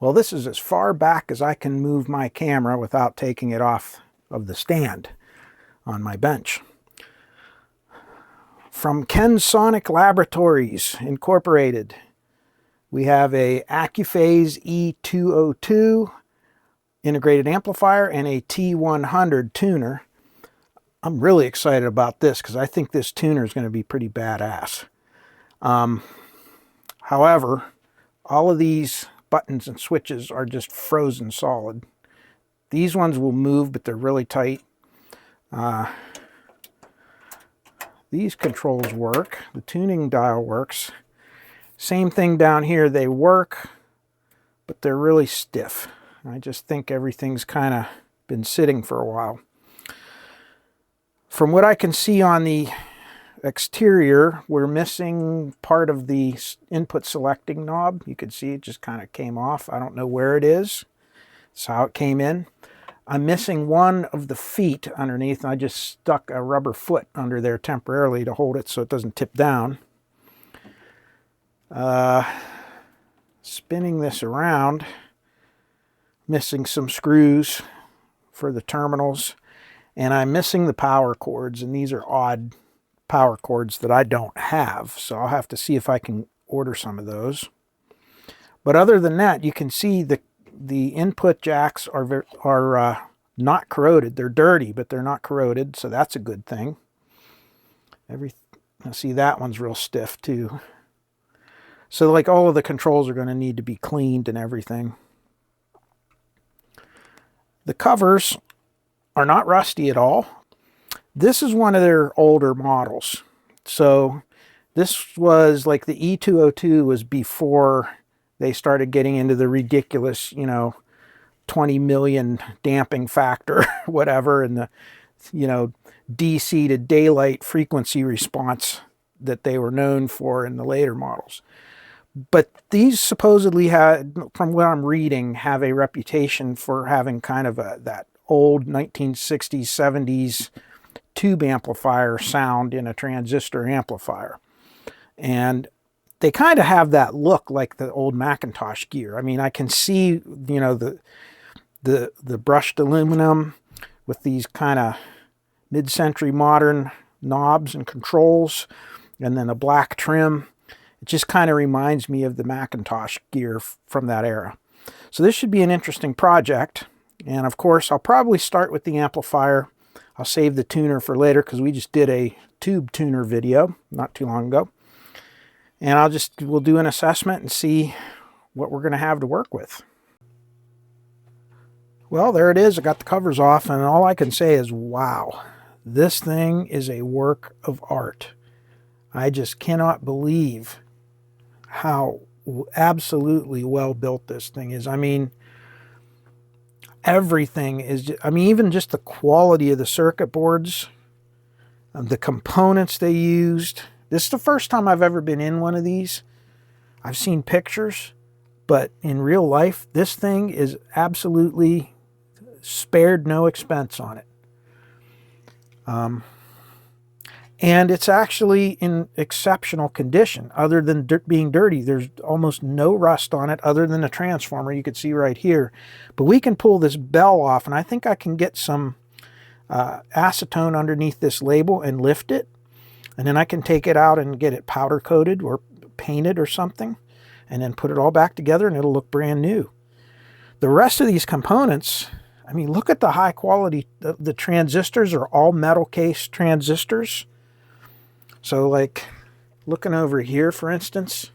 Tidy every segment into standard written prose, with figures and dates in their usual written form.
Well, this is as far back as I can move my camera without taking it off of the stand on my bench. From Sonic Laboratories Incorporated, we have a Accuphase E-202 integrated amplifier and a T100 tuner. I'm really excited about this because I think this tuner is going to be pretty badass. However, all of these buttons and switches are just frozen solid. These ones will move, but they're really tight. These controls work. The tuning dial works. Same thing down here. They work, but they're really stiff. I just think everything's kind of been sitting for a while. From what I can see on the exterior, we're missing part of the input selecting knob. You can see it just kind of came off. I don't know where it is. That's how it came in. I'm missing one of the feet underneath, and I just stuck a rubber foot under there temporarily to hold it so it doesn't tip down. Spinning this around, missing some screws for the terminals, and I'm missing the power cords, and these are odd power cords that I don't have, so I'll have to see if I can order some of those. But other than that, you can see the input jacks are not corroded. They're dirty, but they're not corroded, so that's a good thing. See, that one's real stiff too. So like all of the controls are going to need to be cleaned and everything. The covers are not rusty at all. This is one of their older models. So this was like the E-202 was before they started getting into the ridiculous, 20 million damping factor, whatever, and the, DC to daylight frequency response that they were known for in the later models. But these supposedly had, from what I'm reading, have a reputation for having kind of that old 1960s, 70s tube amplifier sound in a transistor amplifier. And they kind of have that look like the old Macintosh gear. I mean, I can see, the brushed aluminum with these kind of mid-century modern knobs and controls, and then a black trim. It just kind of reminds me of the Macintosh gear from that era. So this should be an interesting project. And of course, I'll probably start with the amplifier. I'll save the tuner for later because we just did a tube tuner video not too long ago. And we'll do an assessment and see what we're going to have to work with. Well, there it is. I got the covers off, and all I can say is, wow, this thing is a work of art. I just cannot believe how absolutely well built this thing is. I mean, everything is, even just the quality of the circuit boards, the components they used. This is the first time I've ever been in one of these. I've seen pictures, but in real life, this thing is absolutely spared no expense on it. And it's actually in exceptional condition. Other than being dirty, there's almost no rust on it other than the transformer you can see right here. But we can pull this bell off, and I think I can get some acetone underneath this label and lift it. And then I can take it out and get it powder coated or painted or something, and then put it all back together and it'll look brand new. The rest of these components, look at the high quality. The transistors are all metal case transistors. So like looking over here, for instance,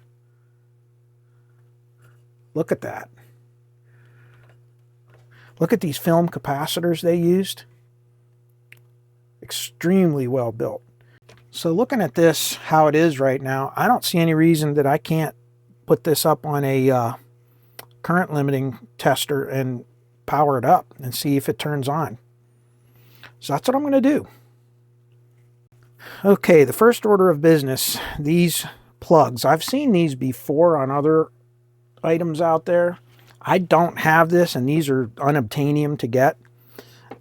look at that. Look at these film capacitors they used. Extremely well built. So looking at this, how it is right now, I don't see any reason that I can't put this up on a current limiting tester and power it up and see if it turns on. So that's what I'm going to do. Okay, the first order of business, these plugs. I've seen these before on other items out there. I don't have this, and these are unobtainium to get.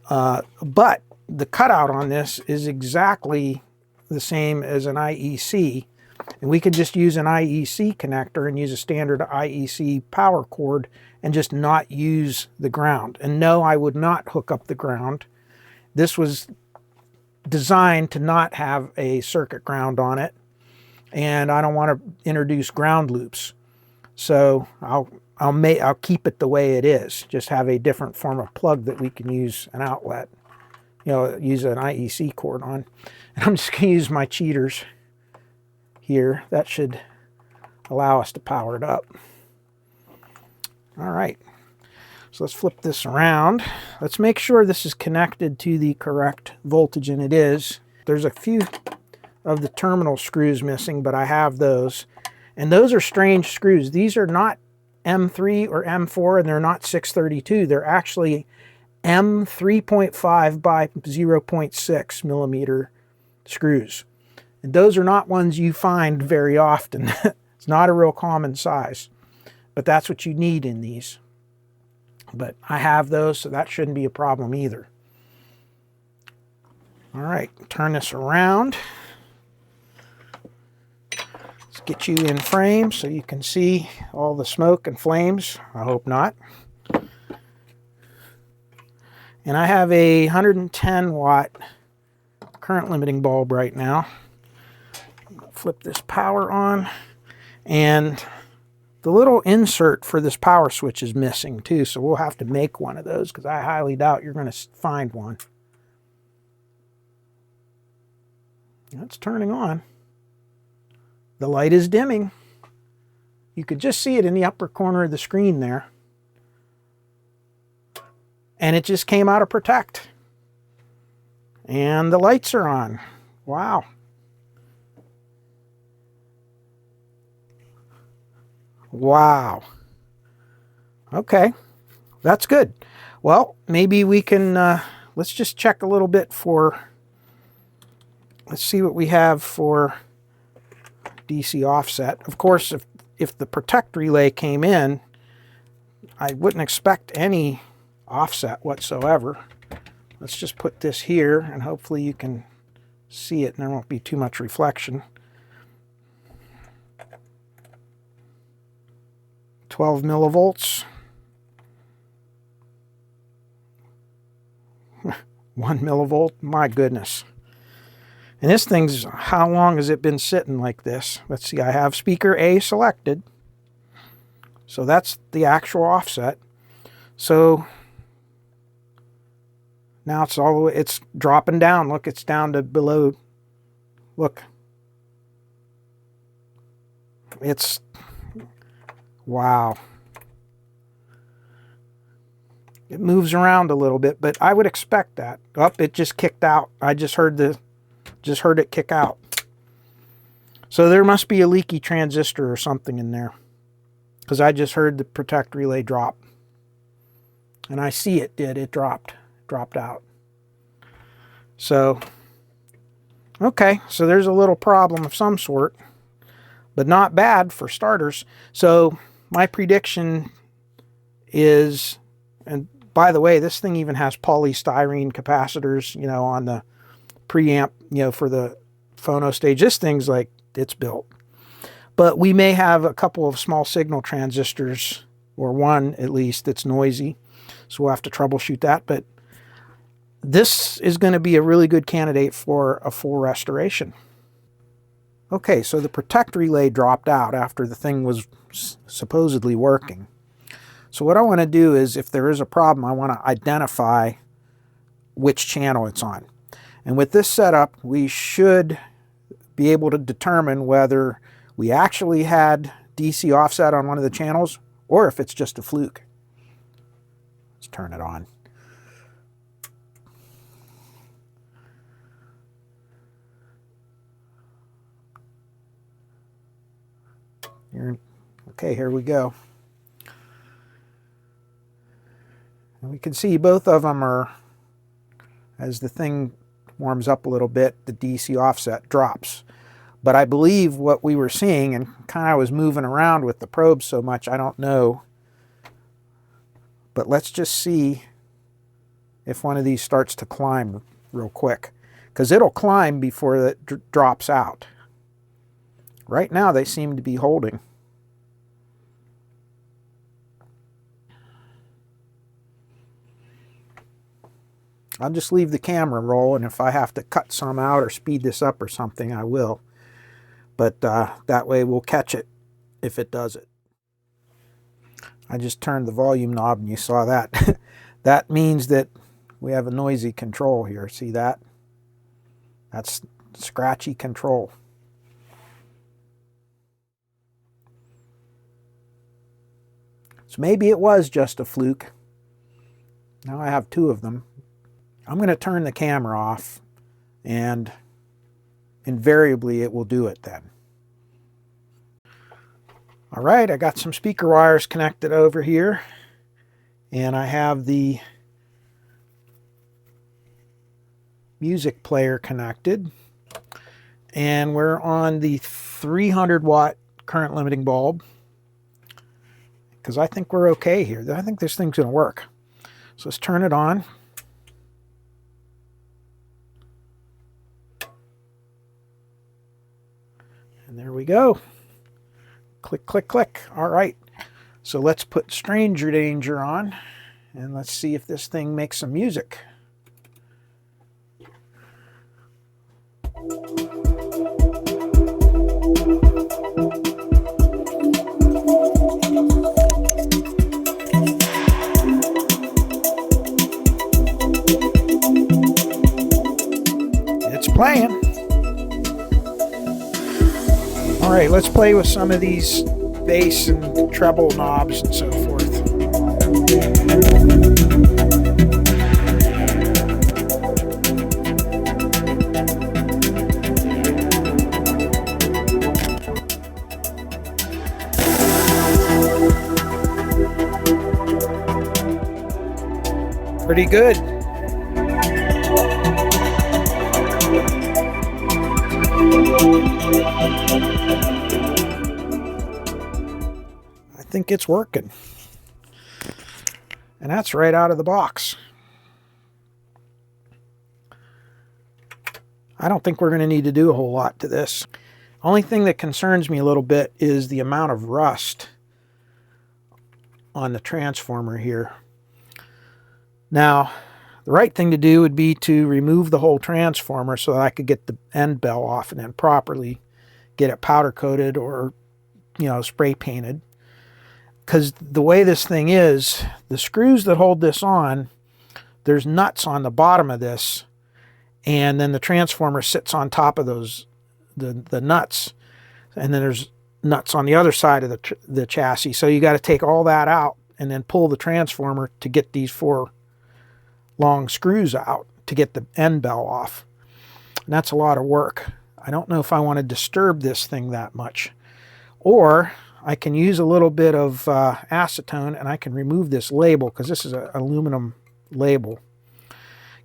But the cutout on this is exactly the same as an IEC, And we could just use an IEC connector and use a standard IEC power cord and just not use the ground. And no, I would not hook up the ground. This was designed to not have a circuit ground on it, and I don't want to introduce ground loops. So I'll keep it the way it is. Just have a different form of plug that we can use an outlet, use an IEC cord on. And I'm just going to use my cheaters here. That should allow us to power it up. All right. So let's flip this around. Let's make sure this is connected to the correct voltage, and it is. There's a few of the terminal screws missing, but I have those. And those are strange screws. These are not M3 or M4, and they're not 632. They're actually M3.5 by 0.6 millimeter screws. And those are not ones you find very often. It's not a real common size, but that's what you need in these. But I have those, so that shouldn't be a problem either. All right, turn this around. Let's get you in frame so you can see all the smoke and flames. I hope not. And I have a 110 watt current limiting bulb right now. Flip this power on, and the little insert for this power switch is missing too, so we'll have to make one of those because I highly doubt you're going to find one. It's turning on. The light is dimming. You could just see it in the upper corner of the screen there. And it just came out of protect. And the lights are on. Wow. Wow. Okay, that's good. Well, maybe we can, let's just check a little bit for, let's see what we have for DC offset. Of course, if the protect relay came in, I wouldn't expect any offset whatsoever. Let's just put this here, and hopefully you can see it and there won't be too much reflection. 12 millivolts. 1 millivolt, my goodness. And this thing's, how long has it been sitting like this? Let's see, I have speaker A selected. So that's the actual offset. So now it's all the way, it's dropping down. Look, it's down to below, look. It's, wow. It moves around a little bit, but I would expect that. Oh, it just kicked out. I just heard it kick out. So there must be a leaky transistor or something in there, because I just heard the protect relay drop. And I see it did. It dropped out. So, okay, so there's a little problem of some sort, but not bad for starters. So my prediction is, and by the way, this thing even has polystyrene capacitors, on the preamp, for the phono stage. This thing's like, it's built. But we may have a couple of small signal transistors, or one at least, that's noisy. So we'll have to troubleshoot that. But this is going to be a really good candidate for a full restoration. Okay, so the protect relay dropped out after the thing was supposedly working. So what I want to do is, if there is a problem, I want to identify which channel it's on. And with this setup, we should be able to determine whether we actually had DC offset on one of the channels, or if it's just a fluke. Let's turn it on. Okay, here we go. And we can see both of them are, as the thing warms up a little bit, the DC offset drops. But I believe what we were seeing, and kind of was moving around with the probe so much, I don't know. But let's just see if one of these starts to climb real quick, because it'll climb before it drops out. Right now they seem to be holding. I'll just leave the camera roll, and if I have to cut some out or speed this up or something, I will. But that way we'll catch it if it does it. I just turned the volume knob and you saw that. That means that we have a noisy control here. See that? That's scratchy control. So maybe it was just a fluke. Now I have two of them. I'm going to turn the camera off, and invariably it will do it then. All right, I got some speaker wires connected over here, and I have the music player connected, and we're on the 300 watt current limiting bulb because I think we're okay here. I think this thing's going to work. So let's turn it on. And there we go. Click, click, click. All right. So let's put Stranger Danger on, and let's see if this thing makes some music. It's playing. All right, let's play with some of these bass and treble knobs and so forth. Pretty good. I think it's working. And that's right out of the box. I don't think we're going to need to do a whole lot to this. Only thing that concerns me a little bit is the amount of rust on the transformer here. Now, the right thing to do would be to remove the whole transformer so that I could get the end bell off and then properly get it powder coated or, you know, spray painted. Because the way this thing is, the screws that hold this on, there's nuts on the bottom of this, and then the transformer sits on top of those, the nuts, and then there's nuts on the other side of the chassis. So you got to take all that out and then pull the transformer to get these 4 long screws out to get the end bell off. And that's a lot of work. I don't know if I want to disturb this thing that much. Or I can use a little bit of acetone and I can remove this label, because this is an aluminum label.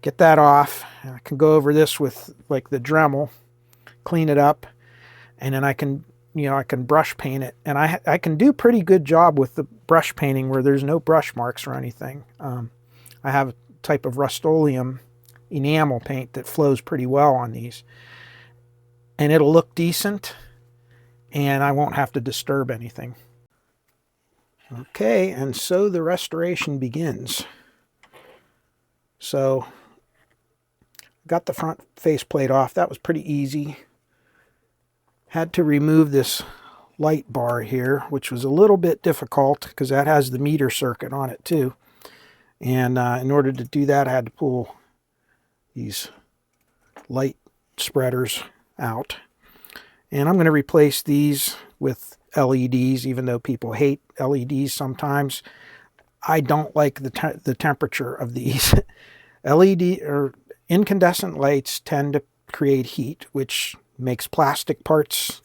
Get that off, and I can go over this with like the Dremel, clean it up, and then I can, you know, I can brush paint it. And I can do pretty good job with the brush painting where there's no brush marks or anything. I have a type of Rust-Oleum enamel paint that flows pretty well on these. And it'll look decent, and I won't have to disturb anything. Okay, and so the restoration begins. So, got the front faceplate off. That was pretty easy. Had to remove this light bar here, which was a little bit difficult because that has the meter circuit on it too. And in order to do that, I had to pull these light spreaders out. And I'm going to replace these with LEDs, even though people hate LEDs sometimes. I don't like the temperature of these. LED or incandescent lights tend to create heat, which makes plastic parts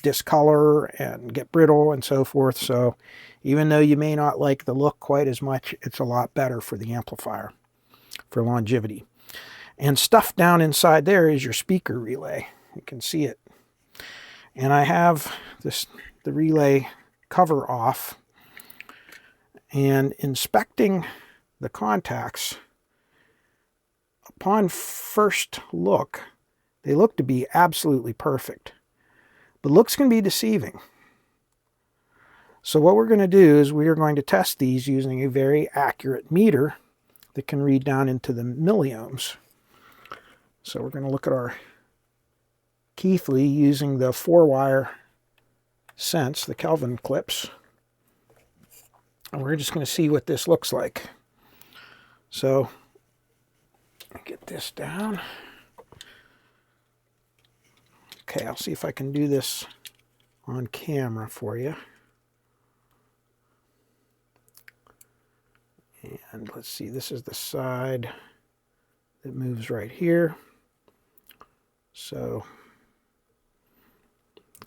discolor and get brittle and so forth. So even though you may not like the look quite as much, it's a lot better for the amplifier for longevity. And stuff down inside there is your speaker relay. You can see it. And I have the relay cover off, and inspecting the contacts, upon first look, they look to be absolutely perfect. but looks can be deceiving. So what we're going to do is we are going to test these using a very accurate meter that can read down into the milliohms. So we're going to look at our Keithley using the 4-wire sense, the Kelvin clips. And we're just going to see what this looks like. So get this down. Okay, I'll see if I can do this on camera for you. And let's see, this is the side that moves right here. So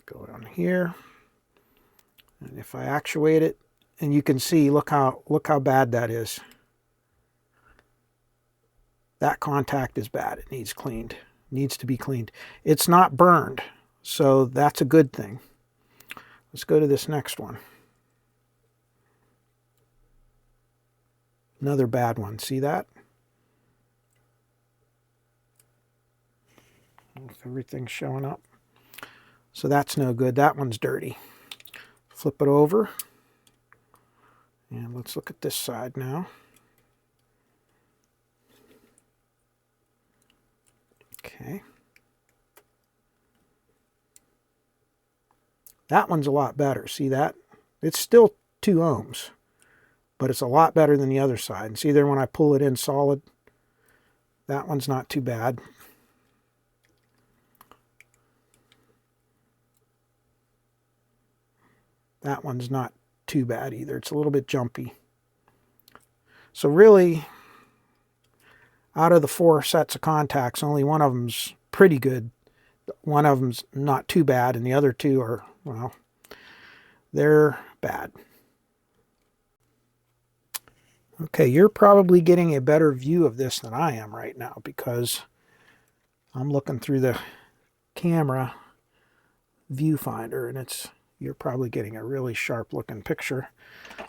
go down here. And if I actuate it, and you can see, look how bad that is. That contact is bad. It needs cleaned. Needs to be cleaned. It's not burned, so that's a good thing. Let's go to this next one. Another bad one. See that? If everything's showing up. So that's no good. That one's dirty. Flip it over. And let's look at this side now. Okay. That one's a lot better. See that? It's still 2 ohms, but it's a lot better than the other side. And see there when I pull it in solid, that one's not too bad. That one's not too bad either. It's a little bit jumpy. So really, out of the 4 sets of contacts, only one of them's pretty good. One of them's not too bad, and the other 2 are, well, they're bad. Okay, you're probably getting a better view of this than I am right now because I'm looking through the camera viewfinder, and you're probably getting a really sharp looking picture.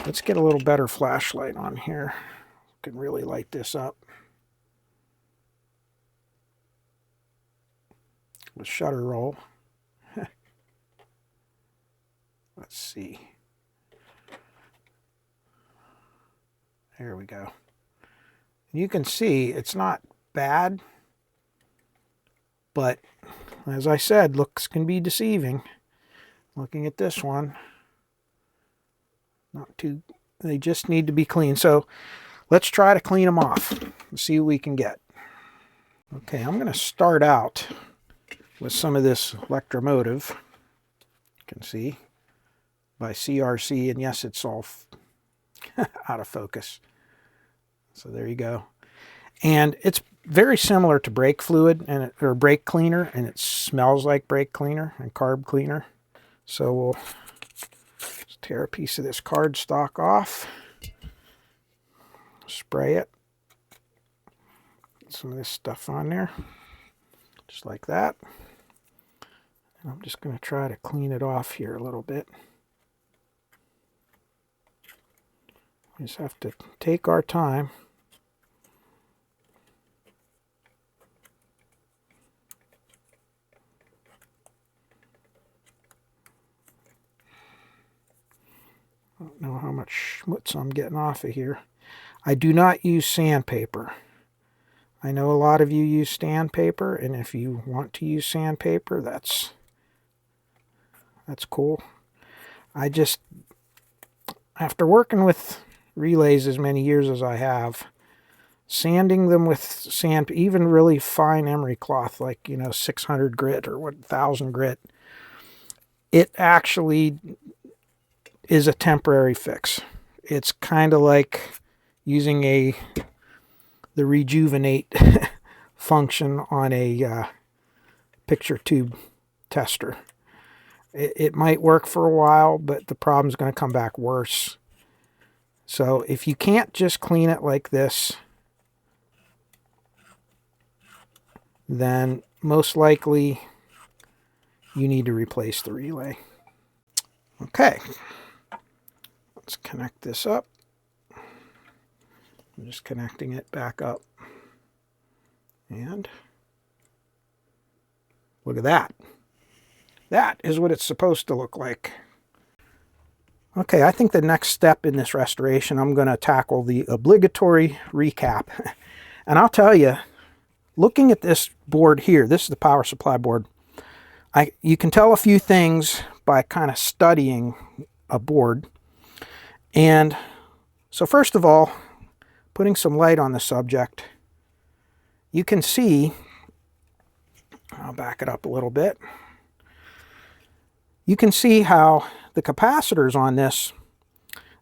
Let's get a little better flashlight on here. We can really light this up. With shutter roll. Let's see. There we go. You can see it's not bad, but as I said, looks can be deceiving. Looking at this one, not too, they just need to be clean. So let's try to clean them off and see what we can get. Okay, I'm going to start out with some of this electromotive. You can see by CRC, and yes, it's all out of focus. So there you go. And it's very similar to brake fluid or brake cleaner, and it smells like brake cleaner and carb cleaner. So we'll just tear a piece of this cardstock off, spray it, get some of this stuff on there, just like that. And I'm just going to try to clean it off here a little bit. We just have to take our time. I don't know how much schmutz I'm getting off of here. I do not use sandpaper. I know a lot of you use sandpaper, and if you want to use sandpaper, that's cool. I just, after working with relays as many years as I have, sanding them with sand, even really fine emery cloth, like, 600 grit or 1000 grit, it actually is a temporary fix. It's kind of like using the rejuvenate function on a picture tube tester. It might work for a while, but the problem's going to come back worse. So if you can't just clean it like this, then most likely you need to replace the relay. Okay. Let's connect this up. I'm just connecting it back up. And look at that. That is what it's supposed to look like. Okay, I think the next step in this restoration, I'm going to tackle the obligatory recap. And I'll tell you, looking at this board here, this is the power supply board, you can tell a few things by kind of studying a board. And so first of all, putting some light on the subject, you can see, I'll back it up a little bit, you can see how the capacitors on this,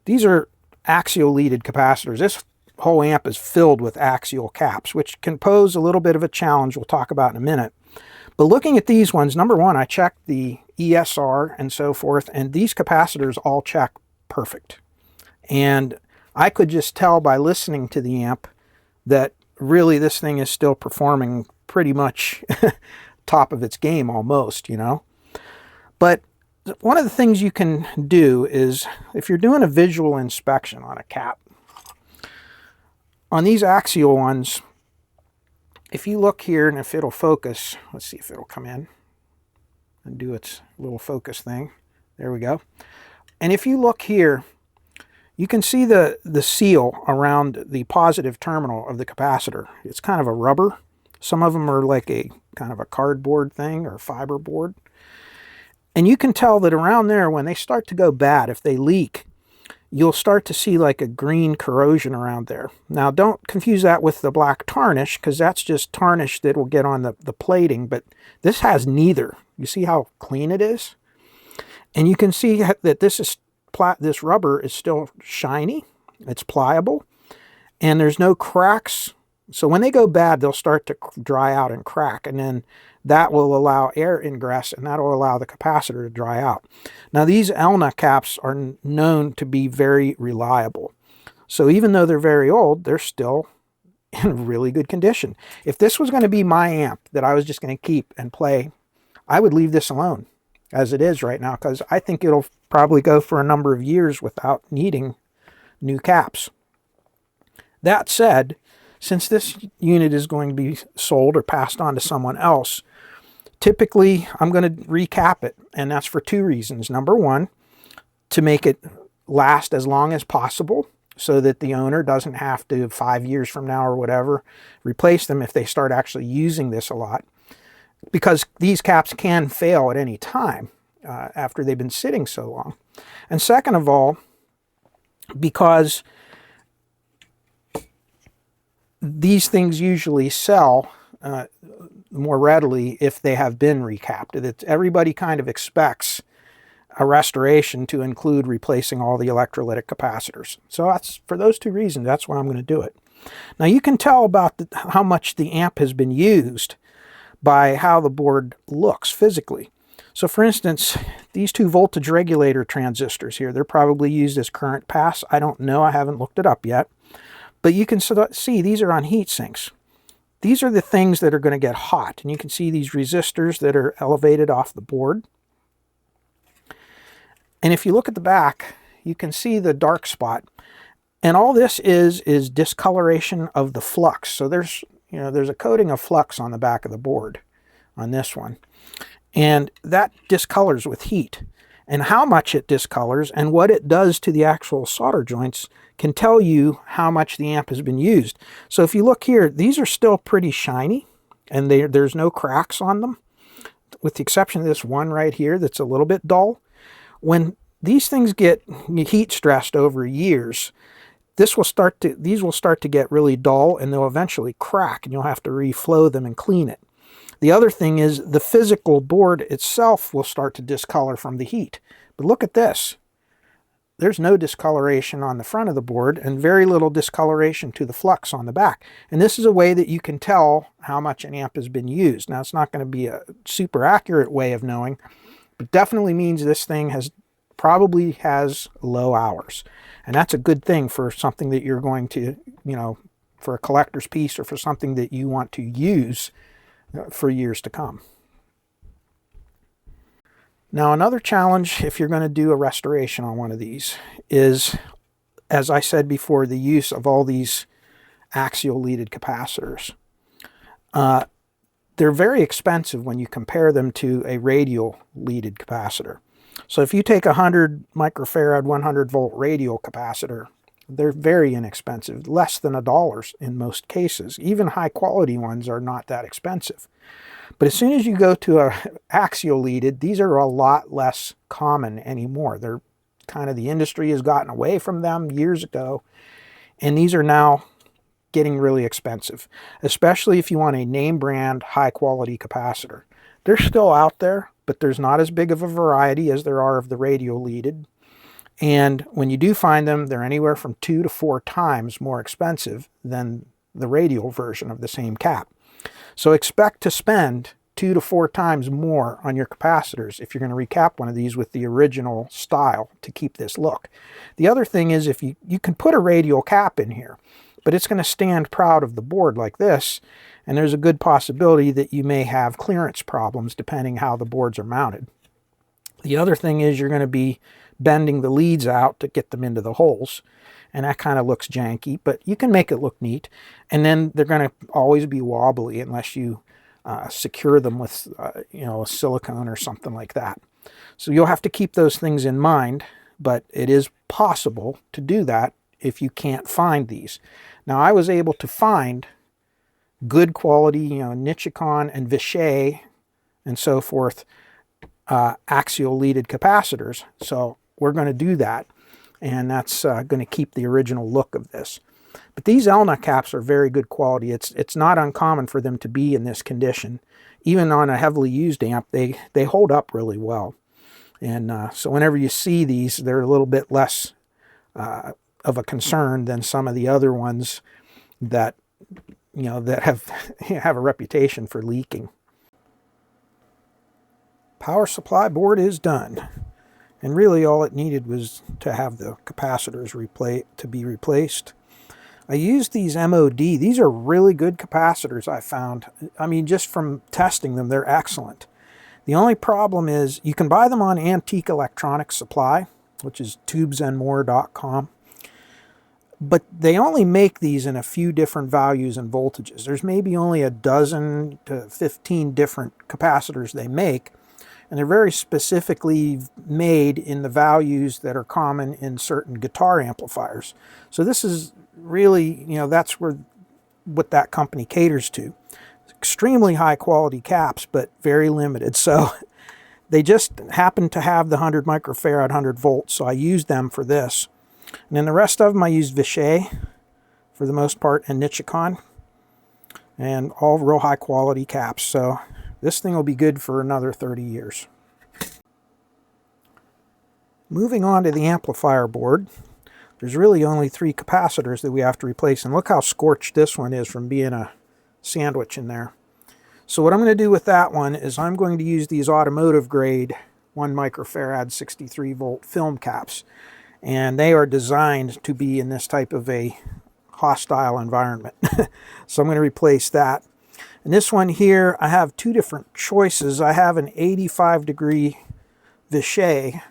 these are axial leaded capacitors. This whole amp is filled with axial caps, which can pose a little bit of a challenge we'll talk about in a minute. But looking at these ones, number one, I checked the ESR and so forth, and these capacitors all check perfect. And I could just tell by listening to the amp that really this thing is still performing pretty much top of its game almost, you know. But one of the things you can do is, if you're doing a visual inspection on a cap, on these axial ones, if you look here and if it'll focus, let's see if it'll come in and do its little focus thing. There we go. And if you look here, you can see the seal around the positive terminal of the capacitor. It's kind of a rubber. Some of them are like a kind of a cardboard thing or fiber board. And you can tell that around there, when they start to go bad, if they leak, you'll start to see like a green corrosion around there. Now, don't confuse that with the black tarnish, because that's just tarnish that will get on the plating, but this has neither. You see how clean it is? And you can see that this rubber is still shiny, it's pliable, and there's no cracks. So when they go bad, they'll start to dry out and crack, and then that will allow air ingress, and that will allow the capacitor to dry out. Now, these ELNA caps are known to be very reliable. So even though they're very old, they're still in really good condition. If this was going to be my amp that I was just going to keep and play, I would leave this alone as it is right now, because I think it'll probably go for a number of years without needing new caps. That said, since this unit is going to be sold or passed on to someone else, typically I'm going to recap it, and that's for two reasons. Number one, to make it last as long as possible so that the owner doesn't have to, 5 years from now or whatever, replace them if they start actually using this a lot, because these caps can fail at any time after they've been sitting so long. And second of all, because these things usually sell more readily if they have been recapped. Everybody kind of expects a restoration to include replacing all the electrolytic capacitors. So that's, for those two reasons, that's why I'm going to do it. Now you can tell about how much the amp has been used by how the board looks physically. So for instance, these two voltage regulator transistors here, they're probably used as current pass. I don't know, I haven't looked it up yet. But you can see these are on heat sinks. These are the things that are going to get hot. And you can see these resistors that are elevated off the board. And if you look at the back, you can see the dark spot. And all this is discoloration of the flux. So there's a coating of flux on the back of the board on this one. And that discolors with heat. And how much it discolors and what it does to the actual solder joints can tell you how much the amp has been used. So if you look here, these are still pretty shiny, and there's no cracks on them, with the exception of this one right here that's a little bit dull. When these things get heat stressed over years, these will start to get really dull, and they'll eventually crack, and you'll have to reflow them and clean it. The other thing is the physical board itself will start to discolor from the heat. But look at this. There's no discoloration on the front of the board and very little discoloration to the flux on the back. And this is a way that you can tell how much an amp has been used. Now, it's not going to be a super accurate way of knowing, but definitely means this thing probably has low hours. And that's a good thing for something that you're going to, for a collector's piece or for something that you want to use for years to come. Now, another challenge if you're going to do a restoration on one of these is, as I said before, the use of all these axial leaded capacitors. they're very expensive when you compare them to a radial leaded capacitor. So if you take a 100 microfarad 100 volt radial capacitor, they're very inexpensive, less than $1 in most cases. Even high quality ones are not that expensive. But as soon as you go to a axial leaded, these are a lot less common anymore. They're kind of, the industry has gotten away from them years ago, and these are now getting really expensive, especially if you want a name brand high quality capacitor. They're still out there, but there's not as big of a variety as there are of the radial leaded. And when you do find them, they're anywhere from 2 to 4 times more expensive than the radial version of the same cap. So expect to spend 2 to 4 times more on your capacitors if you're going to recap one of these with the original style to keep this look. The other thing is, if you can put a radial cap in here, but it's going to stand proud of the board like this, and there's a good possibility that you may have clearance problems depending how the boards are mounted. The other thing is, you're going to be bending the leads out to get them into the holes, and that kind of looks janky, but you can make it look neat. And then they're going to always be wobbly unless you secure them with silicone or something like that. So you'll have to keep those things in mind, but it is possible to do that if you can't find these. Now, I was able to find good quality, Nichicon and Vishay and so forth, axial leaded capacitors. So we're going to do that, and that's going to keep the original look of this. But these Elna caps are very good quality. It's not uncommon for them to be in this condition. Even on a heavily used amp, they hold up really well. And so whenever you see these, they're a little bit less of a concern than some of the other ones that that have a reputation for leaking. Power supply board is done, and really all it needed was to have the capacitors be replaced. I used these MOD. These are really good capacitors, I found. I mean, just from testing them, they're excellent. The only problem is you can buy them on Antique Electronics Supply, which is tubesandmore.com. But they only make these in a few different values and voltages. There's maybe only a dozen to 15 different capacitors they make, and they're very specifically made in the values that are common in certain guitar amplifiers. So this is really, that's what that company caters to. Extremely high quality caps, but very limited. So they just happen to have the 100 microfarad 100 volts, so I used them for this. And then the rest of them I used Vishay for the most part, and Nichicon, and all real high quality caps. So this thing will be good for another 30 years. Moving on to the amplifier board, there's really only 3 capacitors that we have to replace, and look how scorched this one is from being a sandwich in there. So what I'm going to do with that one is I'm going to use these automotive grade 1 microfarad 63 volt film caps, and they are designed to be in this type of a hostile environment. So I'm going to replace that. And this one here, I have 2 different choices. I have an 85-degree Vishay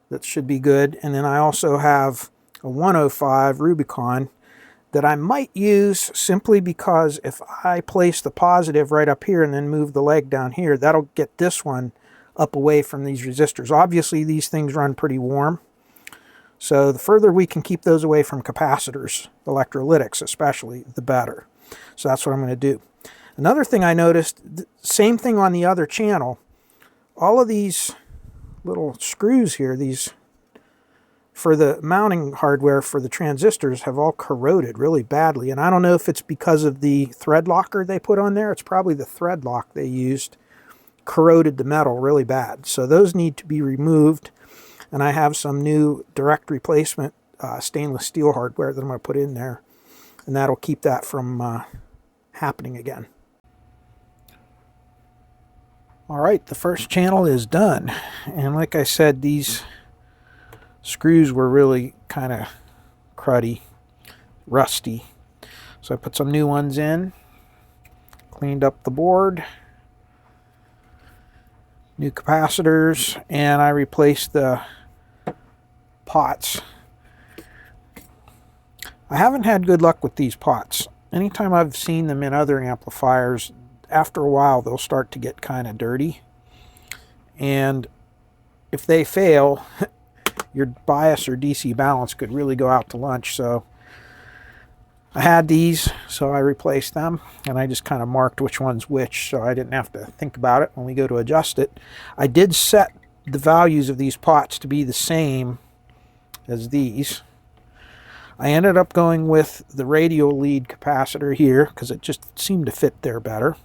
that should be good, and then I also have a 105 Rubicon that I might use simply because if I place the positive right up here and then move the leg down here, that'll get this one up away from these resistors. Obviously these things run pretty warm, so the further we can keep those away from capacitors, electrolytics especially, the better. So that's what I'm going to do. Another thing I noticed, same thing on the other channel, all of these little screws here, these for the mounting hardware for the transistors, have all corroded really badly. And I don't know if it's because of the thread locker they put on there. It's probably the thread lock they used corroded the metal really bad. So those need to be removed. And I have some new direct replacement stainless steel hardware that I'm going to put in there. And that'll keep that from happening again. All right, the first channel is done. And like I said, these screws were really kind of cruddy, rusty. So I put some new ones in, cleaned up the board, new capacitors, and I replaced the pots. I haven't had good luck with these pots. Anytime I've seen them in other amplifiers, after a while they'll start to get kind of dirty. And if they fail, your bias or DC balance could really go out to lunch. So I had these, so I replaced them, and I just kind of marked which one's which so I didn't have to think about it when we go to adjust it. I did set the values of these pots to be the same as these. I ended up going with the radial lead capacitor here because it just seemed to fit there better.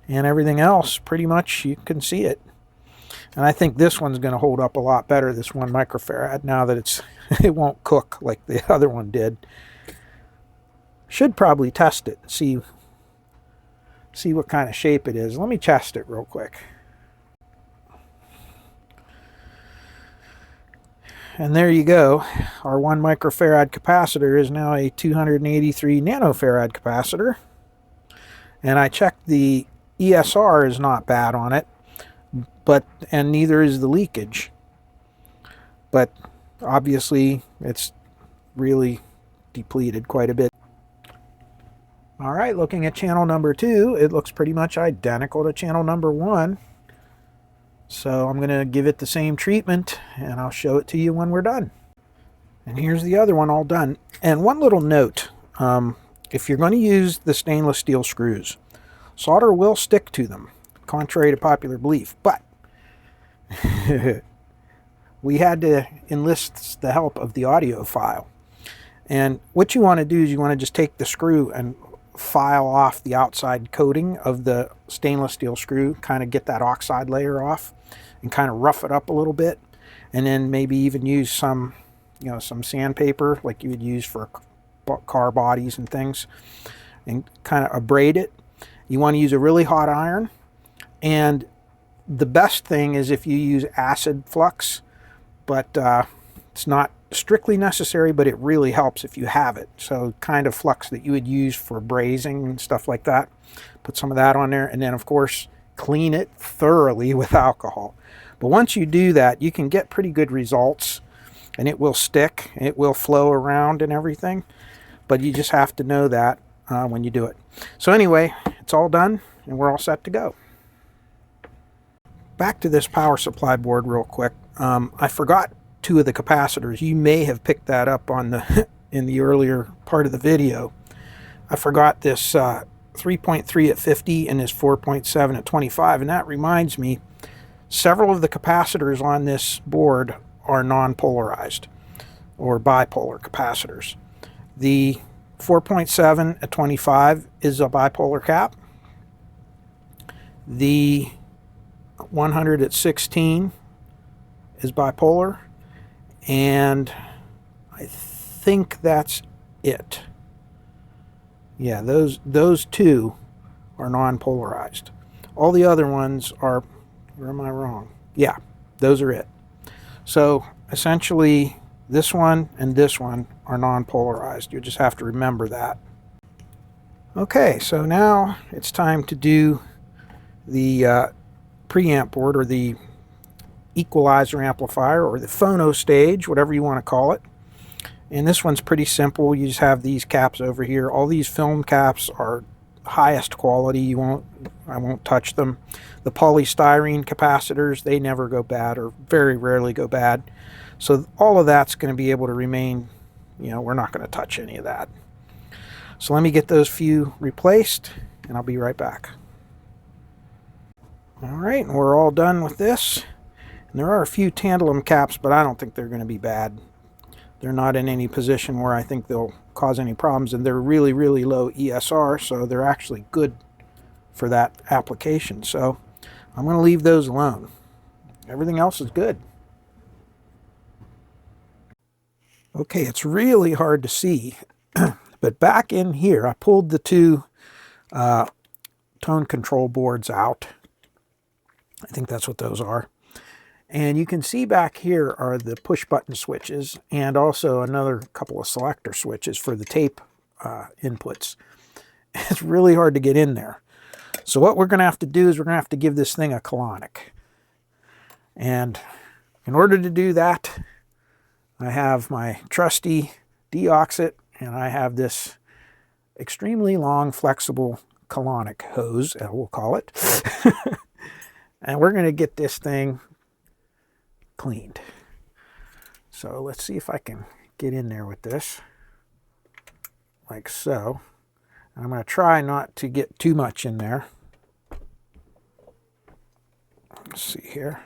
And everything else, pretty much, you can see it. And I think this one's going to hold up a lot better, this 1 microfarad, now that it won't cook like the other one did. Should probably test it, see what kind of shape it is. Let me test it real quick. And there you go. Our 1 microfarad capacitor is now a 283 nanofarad capacitor. And I checked the ESR is not bad on it, and neither is the leakage. But obviously it's really depleted quite a bit. All right, looking at channel number 2, it looks pretty much identical to channel number 1. So I'm going to give it the same treatment, and I'll show it to you when we're done. And here's the other one all done. And one little note, if you're going to use the stainless steel screws, solder will stick to them, contrary to popular belief. But we had to enlist the help of the audiophile. And what you want to do is you want to just take the screw and file off the outside coating of the stainless steel screw, kind of get that oxide layer off and kind of rough it up a little bit, and then maybe even use some sandpaper like you would use for car bodies and things, and kind of abrade it. You want to use a really hot iron, and the best thing is if you use acid flux, but it's not strictly necessary, but it really helps if you have it. So kind of flux that you would use for brazing and stuff like that. Put some of that on there, and then of course clean it thoroughly with alcohol. But once you do that, you can get pretty good results, and it will stick, it will flow around and everything, but you just have to know that when you do it. So anyway, it's all done and we're all set to go. Back to this power supply board real quick. I forgot 2 of the capacitors. You may have picked that up on the in the earlier part of the video. I forgot this 3.3 at 50 and this 4.7 at 25, and that reminds me, several of the capacitors on this board are non-polarized or bipolar capacitors. The 4.7 at 25 is a bipolar cap. The 100 at 16 is bipolar, and I think that's it. Yeah, those 2 are non-polarized. All the other ones are, where am I wrong? Yeah, those are it. So essentially this one and this one are non-polarized. You just have to remember that. Okay, so now it's time to do the preamp board, or the equalizer amplifier, or the phono stage, whatever you want to call it. And this one's pretty simple. You just have these caps over here. All these film caps are highest quality. I won't touch them. The polystyrene capacitors, they never go bad, or very rarely go bad. So all of that's going to be able to remain, we're not going to touch any of that. So let me get those few replaced, and I'll be right back. All right, and we're all done with this. And there are a few tantalum caps, but I don't think they're going to be bad. They're not in any position where I think they'll cause any problems, and they're really, really low ESR, so they're actually good for that application. So I'm going to leave those alone. Everything else is good. Okay, it's really hard to see, but back in here, I pulled the 2 tone control boards out. I think that's what those are. And you can see back here are the push button switches, and also another couple of selector switches for the tape inputs. It's really hard to get in there. So what we're going to have to do is we're going to have to give this thing a colonic. And in order to do that, I have my trusty deoxit, and I have this extremely long flexible colonic hose, we'll call it. And we're going to get this thing cleaned. So let's see if I can get in there with this, like so. And I'm going to try not to get too much in there. Let's see here.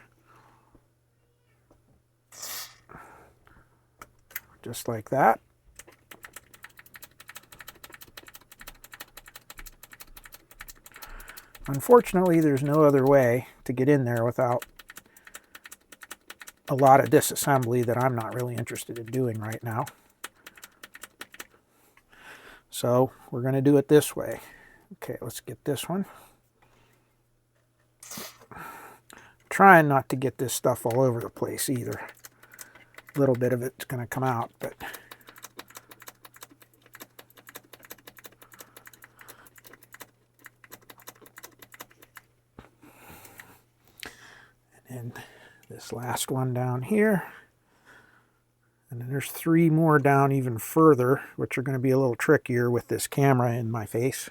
Just like that. Unfortunately, there's no other way to get in there without a lot of disassembly that I'm not really interested in doing right now. So we're going to do it this way. Okay, let's get this one. Trying not to get this stuff all over the place either. A little bit of it's going to come out, but and then this last one down here. And then there's 3 more down even further, which are going to be a little trickier with this camera in my face.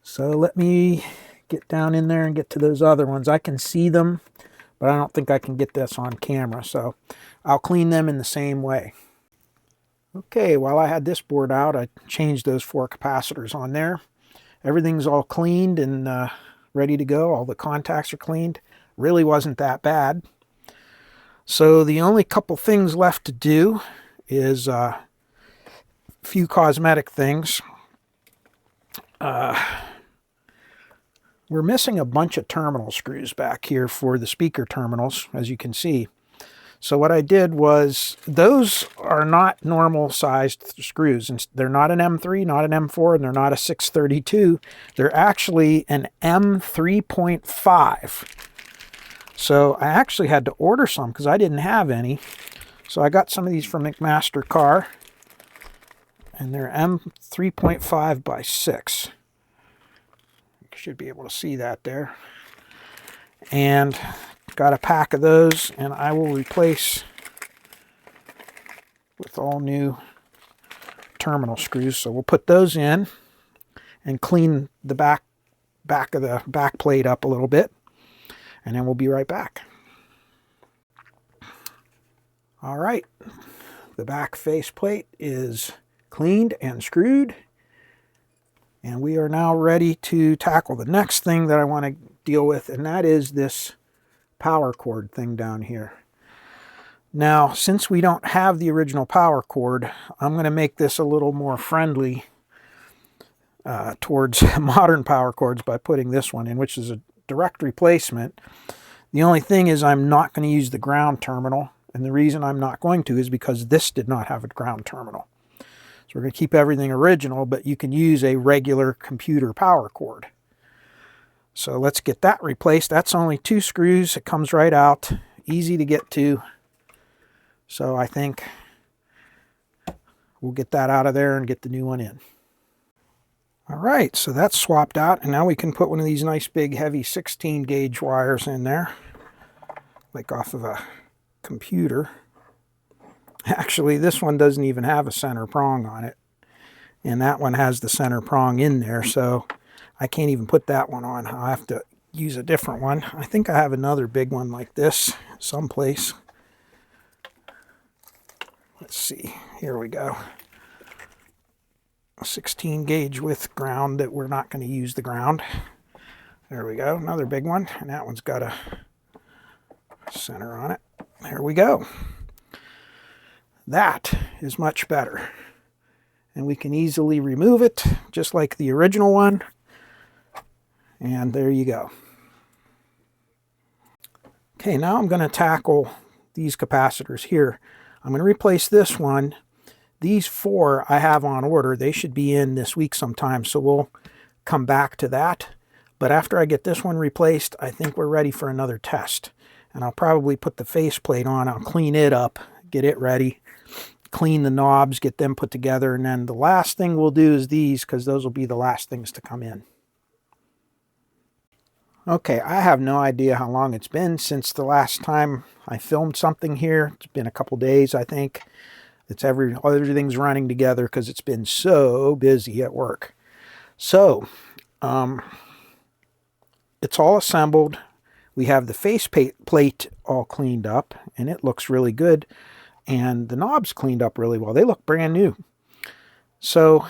So let me get down in there and get to those other ones. I can see them, but I don't think I can get this on camera, so I'll clean them in the same way. Okay, while I had this board out, I changed those 4 capacitors on there. Everything's all cleaned and ready to go. All the contacts are cleaned. Really wasn't that bad. So the only couple things left to do is a few cosmetic things. We're missing a bunch of terminal screws back here for the speaker terminals, as you can see. So what I did was, those are not normal sized screws. And they're not an M3, not an M4, and they're not a 632. They're actually an M3.5. So I actually had to order some because I didn't have any. So I got some of these from McMaster Carr. And they're M3.5 by 6. You should be able to see that there. And got a pack of those, and I will replace with all new terminal screws. So we'll put those in and clean the back of the back plate up a little bit, and then we'll be right back. All right, the back face plate is cleaned and screwed, and we are now ready to tackle the next thing that I want to deal with, and that is this power cord thing down here. Now, since we don't have the original power cord, I'm going to make this a little more friendly towards modern power cords by putting this one in, which is a direct replacement. The only thing is I'm not going to use the ground terminal, and the reason I'm not going to is because this did not have a ground terminal. So we're going to keep everything original, but you can use a regular computer power cord. So let's get that replaced. That's only 2 screws. It comes right out. Easy to get to. So I think we'll get that out of there and get the new one in. All right, so that's swapped out. And now we can put one of these nice big heavy 16 gauge wires in there, like off of a computer. Actually, this one doesn't even have a center prong on it. And that one has the center prong in there. So I can't even put that one on. I'll have to use a different one. I think I have another big one like this someplace. Let's see. Here we go. A 16 gauge with ground that we're not going to use the ground. There we go. Another big one. And that one's got a center on it. There we go. That is much better. And we can easily remove it just like the original one. And there you go. Okay, now I'm going to tackle these capacitors here. I'm going to replace this one. These 4 I have on order. They should be in this week sometime, so we'll come back to that. But after I get this one replaced, I think we're ready for another test. And I'll probably put the faceplate on. I'll clean it up, get it ready, clean the knobs, get them put together. And then the last thing we'll do is these, because those will be the last things to come in. Okay, I have no idea how long it's been since the last time I filmed something here. It's been a couple days, I think. Everything's running together because it's been so busy at work. So, it's all assembled. We have the face plate all cleaned up, and it looks really good. And the knobs cleaned up really well. They look brand new. So,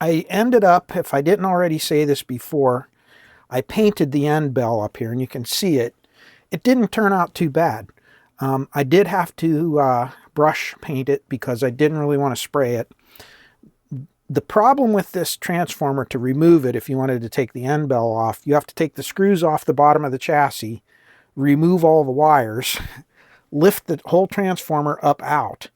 I ended up, if I didn't already say this before, I painted the end bell up here, and you can see it. It didn't turn out too bad. I did have to brush paint it because I didn't really want to spray it. The problem with this transformer, to remove it, if you wanted to take the end bell off, you have to take the screws off the bottom of the chassis, remove all the wires, lift the whole transformer up out,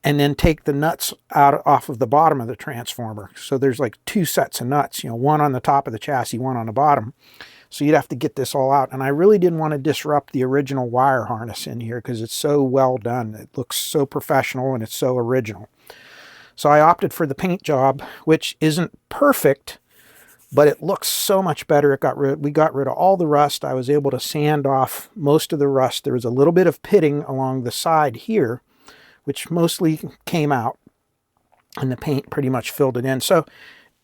and then take the nuts out off of the bottom of the transformer. So there's like two sets of nuts, one on the top of the chassis, one on the bottom. So you'd have to get this all out. And I really didn't want to disrupt the original wire harness in here because it's so well done. It looks so professional and it's so original. So I opted for the paint job, which isn't perfect, but it looks so much better. We got rid of all the rust. I was able to sand off most of the rust. There was a little bit of pitting along the side here, which mostly came out, and the paint pretty much filled it in. So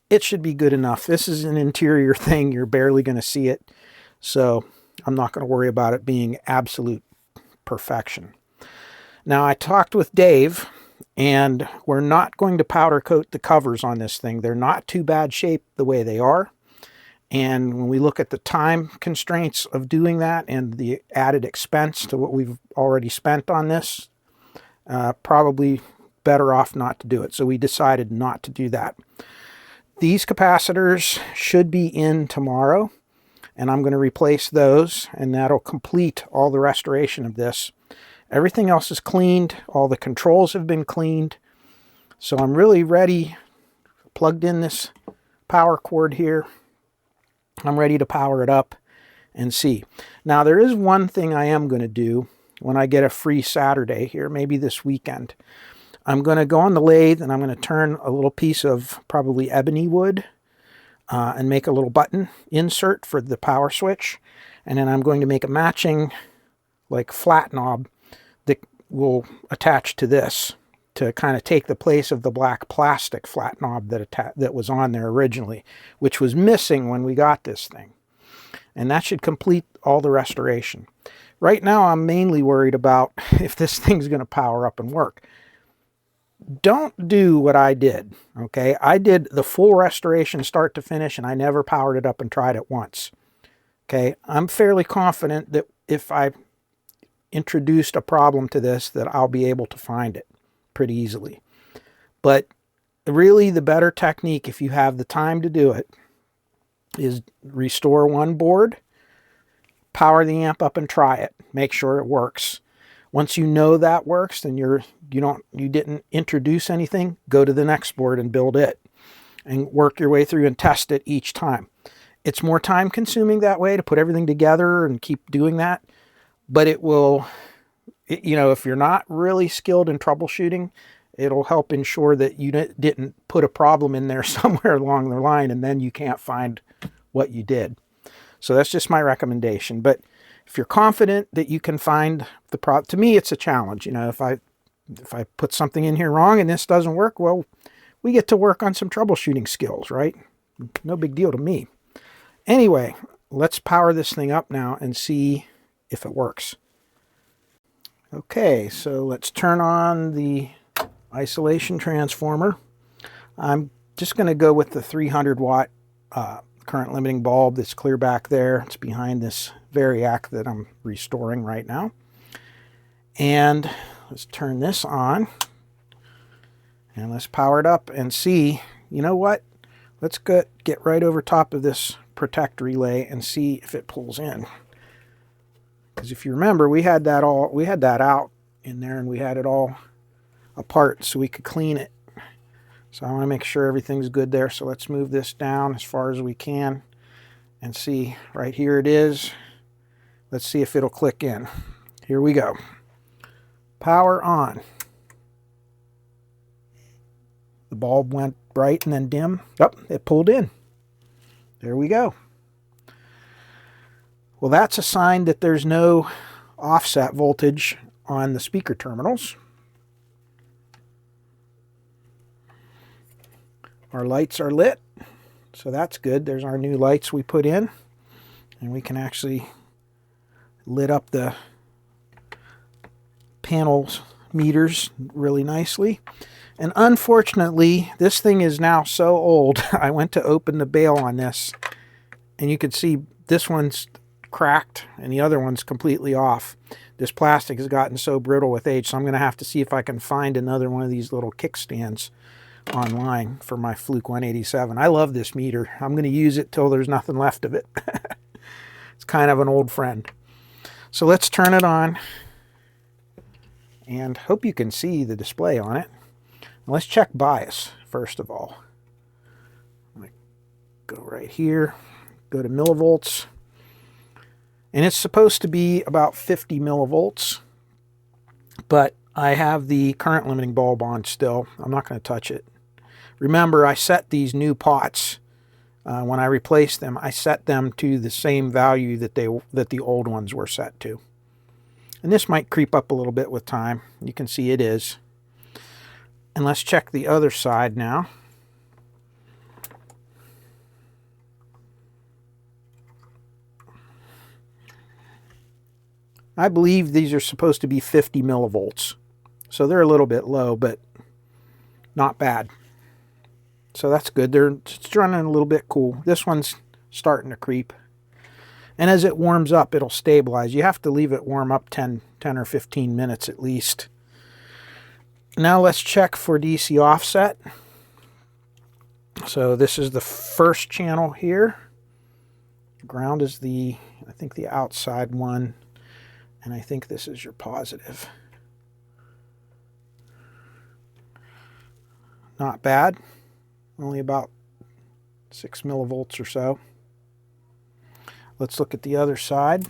it should be good enough. This is an interior thing. You're barely going to see it. So I'm not going to worry about it being absolute perfection. Now, I talked with Dave, and we're not going to powder coat the covers on this thing. They're not too bad shape the way they are. And when we look at the time constraints of doing that and the added expense to what we've already spent on this, probably better off not to do it. So we decided not to do that. These capacitors should be in tomorrow, and I'm going to replace those, and that'll complete all the restoration of this. Everything else is cleaned. All the controls have been cleaned. So I'm really ready. Plugged in this power cord here. I'm ready to power it up and see. Now, there is one thing I am going to do when I get a free Saturday here, maybe this weekend. I'm going to go on the lathe and I'm going to turn a little piece of probably ebony wood and make a little button insert for the power switch. And then I'm going to make a matching like flat knob that will attach to this to kind of take the place of the black plastic flat knob that was on there originally, which was missing when we got this thing. And that should complete all the restoration. Right now, I'm mainly worried about if this thing's going to power up and work. Don't do what I did, okay? I did the full restoration start to finish, and I never powered it up and tried it once, okay? I'm fairly confident that if I introduced a problem to this, that I'll be able to find it pretty easily. But really, the better technique, if you have the time to do it, is restore one board, power the amp up and try it. Make sure it works. Once you know that works, then you didn't introduce anything, go to the next board and build it and work your way through and test it each time. It's more time consuming that way to put everything together and keep doing that, but it will, if you're not really skilled in troubleshooting, it'll help ensure that you didn't put a problem in there somewhere along the line and then you can't find what you did. So that's just my recommendation. But if you're confident that you can find the problem, to me, it's a challenge. If I put something in here wrong and this doesn't work, well, we get to work on some troubleshooting skills, right? No big deal to me. Anyway, let's power this thing up now and see if it works. Okay, so let's turn on the isolation transformer. I'm just going to go with the 300 watt current limiting bulb that's clear back there. It's behind this variac that I'm restoring right now. And let's turn this on and let's power it up and see. You know what? Let's get right over top of this protect relay and see if it pulls in. Because if you remember, we had that out in there and we had it all apart so we could clean it. So I want to make sure everything's good there. So let's move this down as far as we can and see. Right here it is. Let's see if it'll click in. Here we go. Power on. The bulb went bright and then dim. Oh, it pulled in. There we go. Well, that's a sign that there's no offset voltage on the speaker terminals. Our lights are lit, so that's good. There's our new lights we put in, and we can actually lit up the panels meters really nicely. And unfortunately, this thing is now so old. I went to open the bail on this, and you can see this one's cracked and the other one's completely off. This plastic has gotten so brittle with age, so I'm going to have to see if I can find another one of these little kickstands online for my Fluke 187. I love this meter. I'm going to use it till there's nothing left of it. It's kind of an old friend. So let's turn it on, and hope you can see the display on it. Let's check bias first of all. I'm going to go right here, go to millivolts, and it's supposed to be about 50 millivolts, but I have the current limiting bulb on still. I'm not going to touch it. Remember, I set these new pots when I replaced them. I set them to the same value that the old ones were set to, and this might creep up a little bit with time. You can see it is. And let's check the other side now. I believe these are supposed to be 50 millivolts. So they're a little bit low, but not bad. So that's good. It's running a little bit cool. This one's starting to creep. And as it warms up, it'll stabilize. You have to leave it warm up 10 or 15 minutes at least. Now let's check for DC offset. So this is the first channel here. Ground is I think the outside one. And I think this is your positive. Not bad. Only about 6 millivolts or so. Let's look at the other side.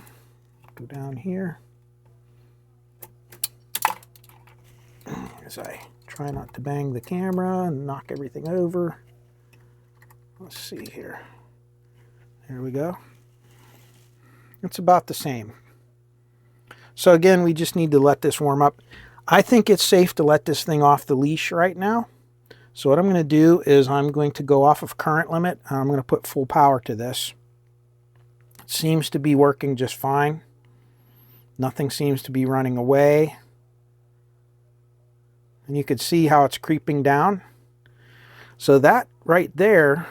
Go down here. As I try not to bang the camera and knock everything over. Let's see here. There we go. It's about the same. So again, we just need to let this warm up. I think it's safe to let this thing off the leash right now. So what I'm going to do is I'm going to go off of current limit. And I'm going to put full power to this. It seems to be working just fine. Nothing seems to be running away. And you can see how it's creeping down. So that right there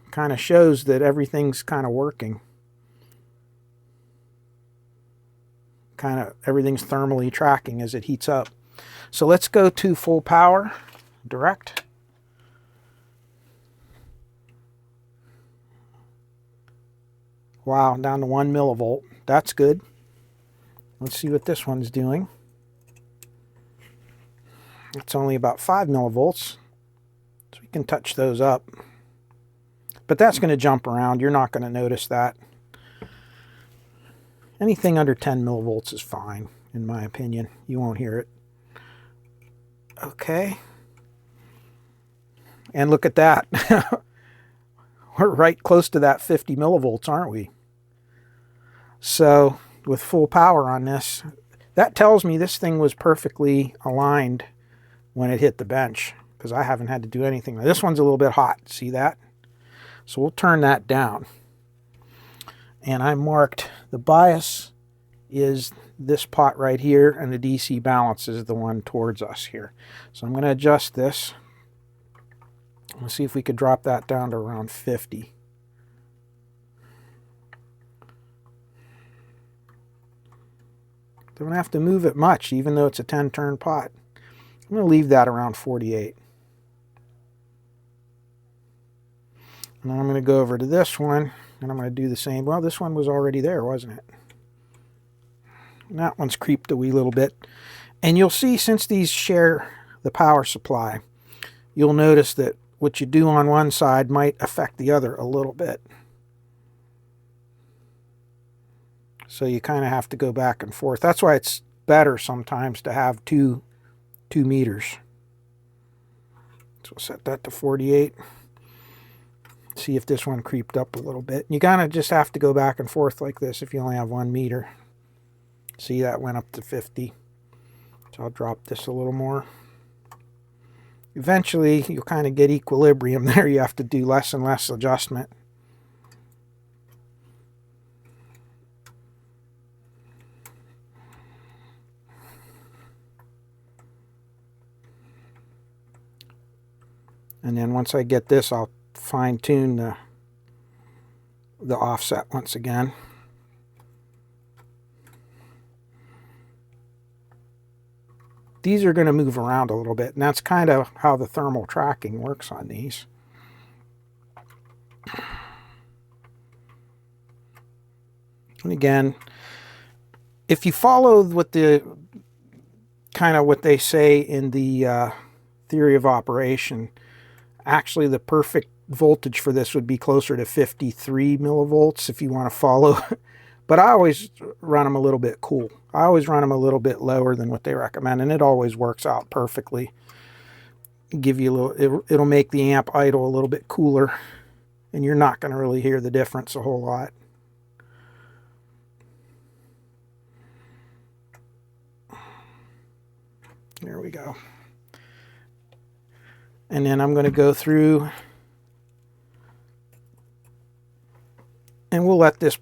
kind of shows that everything's kind of working. Everything's thermally tracking as it heats up. So let's go to full power, direct. Wow, down to 1 millivolt. That's good. Let's see what this one's doing. It's only about 5 millivolts, so we can touch those up. But that's going to jump around. You're not going to notice that. Anything under 10 millivolts is fine, in my opinion. You won't hear it. Okay. And look at that. We're right close to that 50 millivolts, aren't we? So with full power on this, that tells me this thing was perfectly aligned when it hit the bench, because I haven't had to do anything. This one's a little bit hot. See that? So we'll turn that down. And I marked the bias is this pot right here, and the DC balance is the one towards us here. So I'm going to adjust this. Let's see if we could drop that down to around 50. Don't have to move it much, even though it's a 10-turn pot. I'm going to leave that around 48. And I'm going to go over to this one, and I'm going to do the same. Well, this one was already there, wasn't it? And that one's creeped a wee little bit. And you'll see, since these share the power supply, you'll notice that what you do on one side might affect the other a little bit. So you kind of have to go back and forth. That's why it's better sometimes to have two meters. So we'll set that to 48. See if this one creeped up a little bit. You kind of just have to go back and forth like this if you only have 1 meter. See, that went up to 50. So I'll drop this a little more. Eventually, you'll kind of get equilibrium there. You have to do less and less adjustment. And then once I get this, I'll fine-tune the offset once again. These are going to move around a little bit, and that's kind of how the thermal tracking works on these. And again, if you follow what the kind of what they say in the theory of operation, actually the perfect voltage for this would be closer to 53 millivolts if you want to follow. But I always run them a little bit cool. I always run them a little bit lower than what they recommend, and it always works out perfectly. Give you a little, it'll make the amp idle a little bit cooler, and you're not going to really hear the difference a whole lot. There we go. And then I'm going to go through, and we'll let this,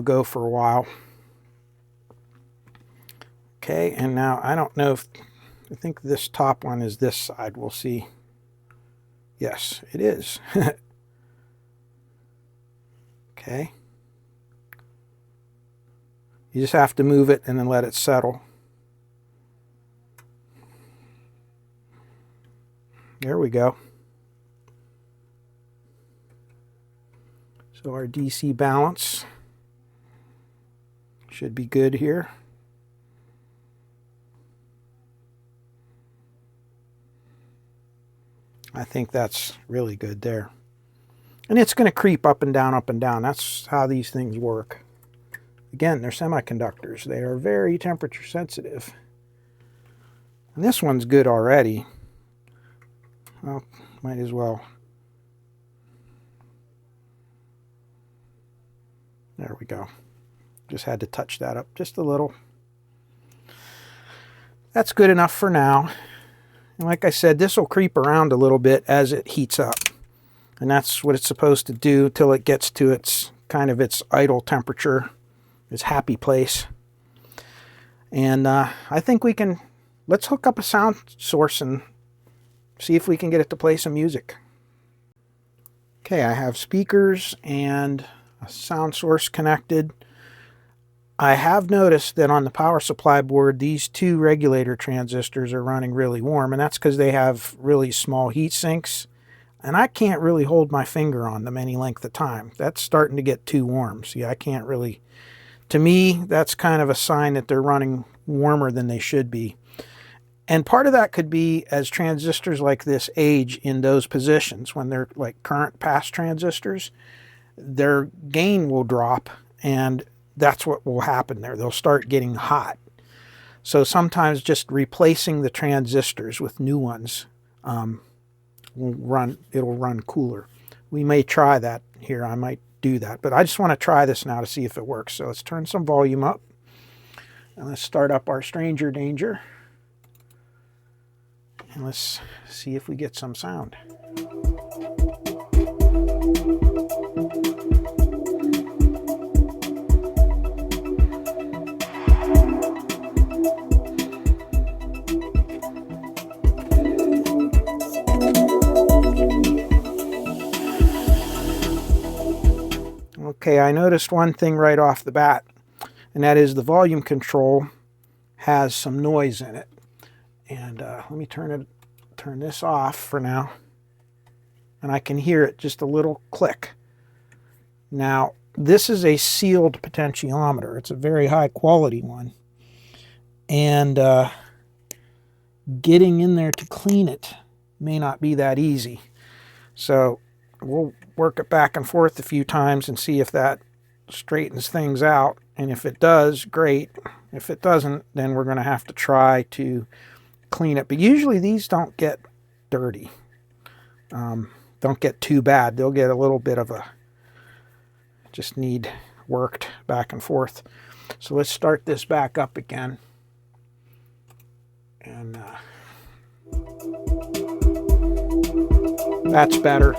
go for a while. Okay, and now I don't know if, I think this top one is this side. We'll see. Yes, it is. Okay. You just have to move it and then let it settle. There we go. So our DC balance should be good here. I think that's really good there. And it's going to creep up and down, up and down. That's how these things work. Again, they're semiconductors. They are very temperature sensitive. And this one's good already. Well, might as well. There we go. Just had to touch that up just a little. That's good enough for now. And like I said, this will creep around a little bit as it heats up. And that's what it's supposed to do till it gets to its kind of its idle temperature, its happy place. And I think we can, let's hook up a sound source and see if we can get it to play some music. Okay, I have speakers and a sound source connected. I have noticed that on the power supply board, these two regulator transistors are running really warm, and that's because they have really small heat sinks, and I can't really hold my finger on them any length of time. That's starting to get too warm. See, I can't really, to me, that's kind of a sign that they're running warmer than they should be. And part of that could be as transistors like this age in those positions, when they're like current pass transistors, their gain will drop, and that's what will happen there. They'll start getting hot. So sometimes just replacing the transistors with new ones it'll run cooler. We may try that here. I might do that, but I just want to try this now to see if it works. So let's turn some volume up, and let's start up our Stranger Danger, and let's see if we get some sound. Okay, I noticed one thing right off the bat, and that is the volume control has some noise in it. And let me turn this off for now, and I can hear it just a little click. Now, this is a sealed potentiometer. It's a very high quality one, and getting in there to clean it may not be that easy. So we'll work it back and forth a few times and see if that straightens things out. And if it does, great. If it doesn't, then we're going to have to try to clean it. But usually these don't get dirty. The don't get too bad. They'll get a little bit of a, just need worked back and forth. So let's start this back up again. And that's better.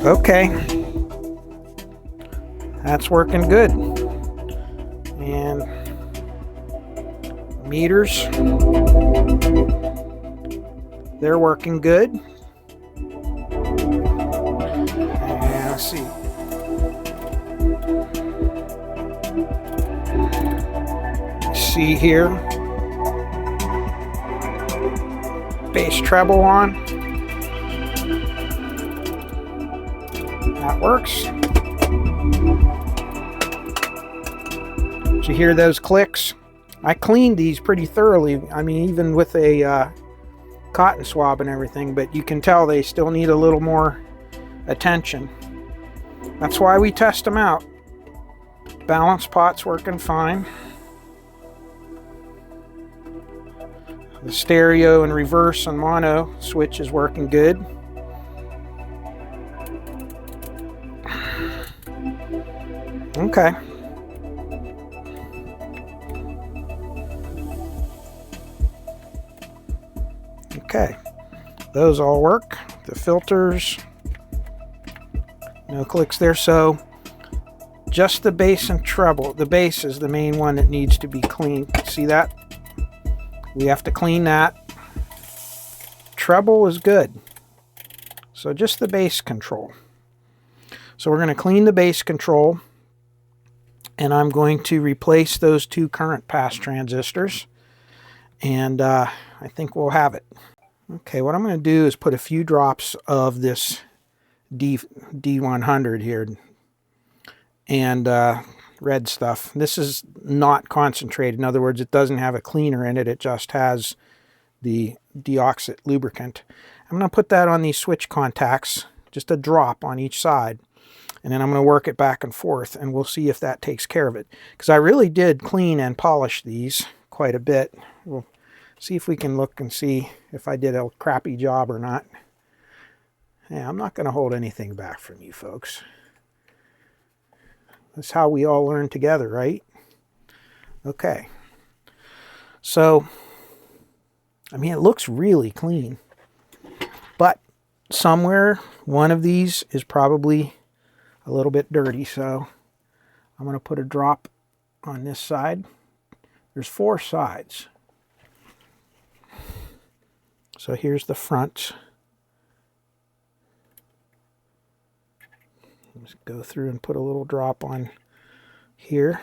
Okay, that's working good. And meters, they're working good. And let's see. See here, bass treble on. That works. Did you hear those clicks? I cleaned these pretty thoroughly. I mean, even with a cotton swab and everything, but you can tell they still need a little more attention. That's why we test them out. Balance pot's working fine. The stereo and reverse and mono switch is working good. Okay. Okay. Those all work. The filters, no clicks there. So just the bass and treble. The bass is the main one that needs to be cleaned. See that? We have to clean that. Treble is good. So just the bass control. So we're going to clean the bass control, and I'm going to replace those two current pass transistors, and I think we'll have it. Okay, what I'm going to do is put a few drops of this D100 here, and red stuff. This is not concentrated. In other words, it doesn't have a cleaner in it. It just has the deoxit lubricant. I'm going to put that on these switch contacts, just a drop on each side. And then I'm going to work it back and forth, and we'll see if that takes care of it. Because I really did clean and polish these quite a bit. We'll see if we can look and see if I did a crappy job or not. Yeah, I'm not going to hold anything back from you folks. That's how we all learn together, right? Okay. So, I mean, it looks really clean. But somewhere, one of these is probably a little bit dirty, so I'm going to put a drop on this side. There's 4 sides. So here's the front. Just go through and put a little drop on here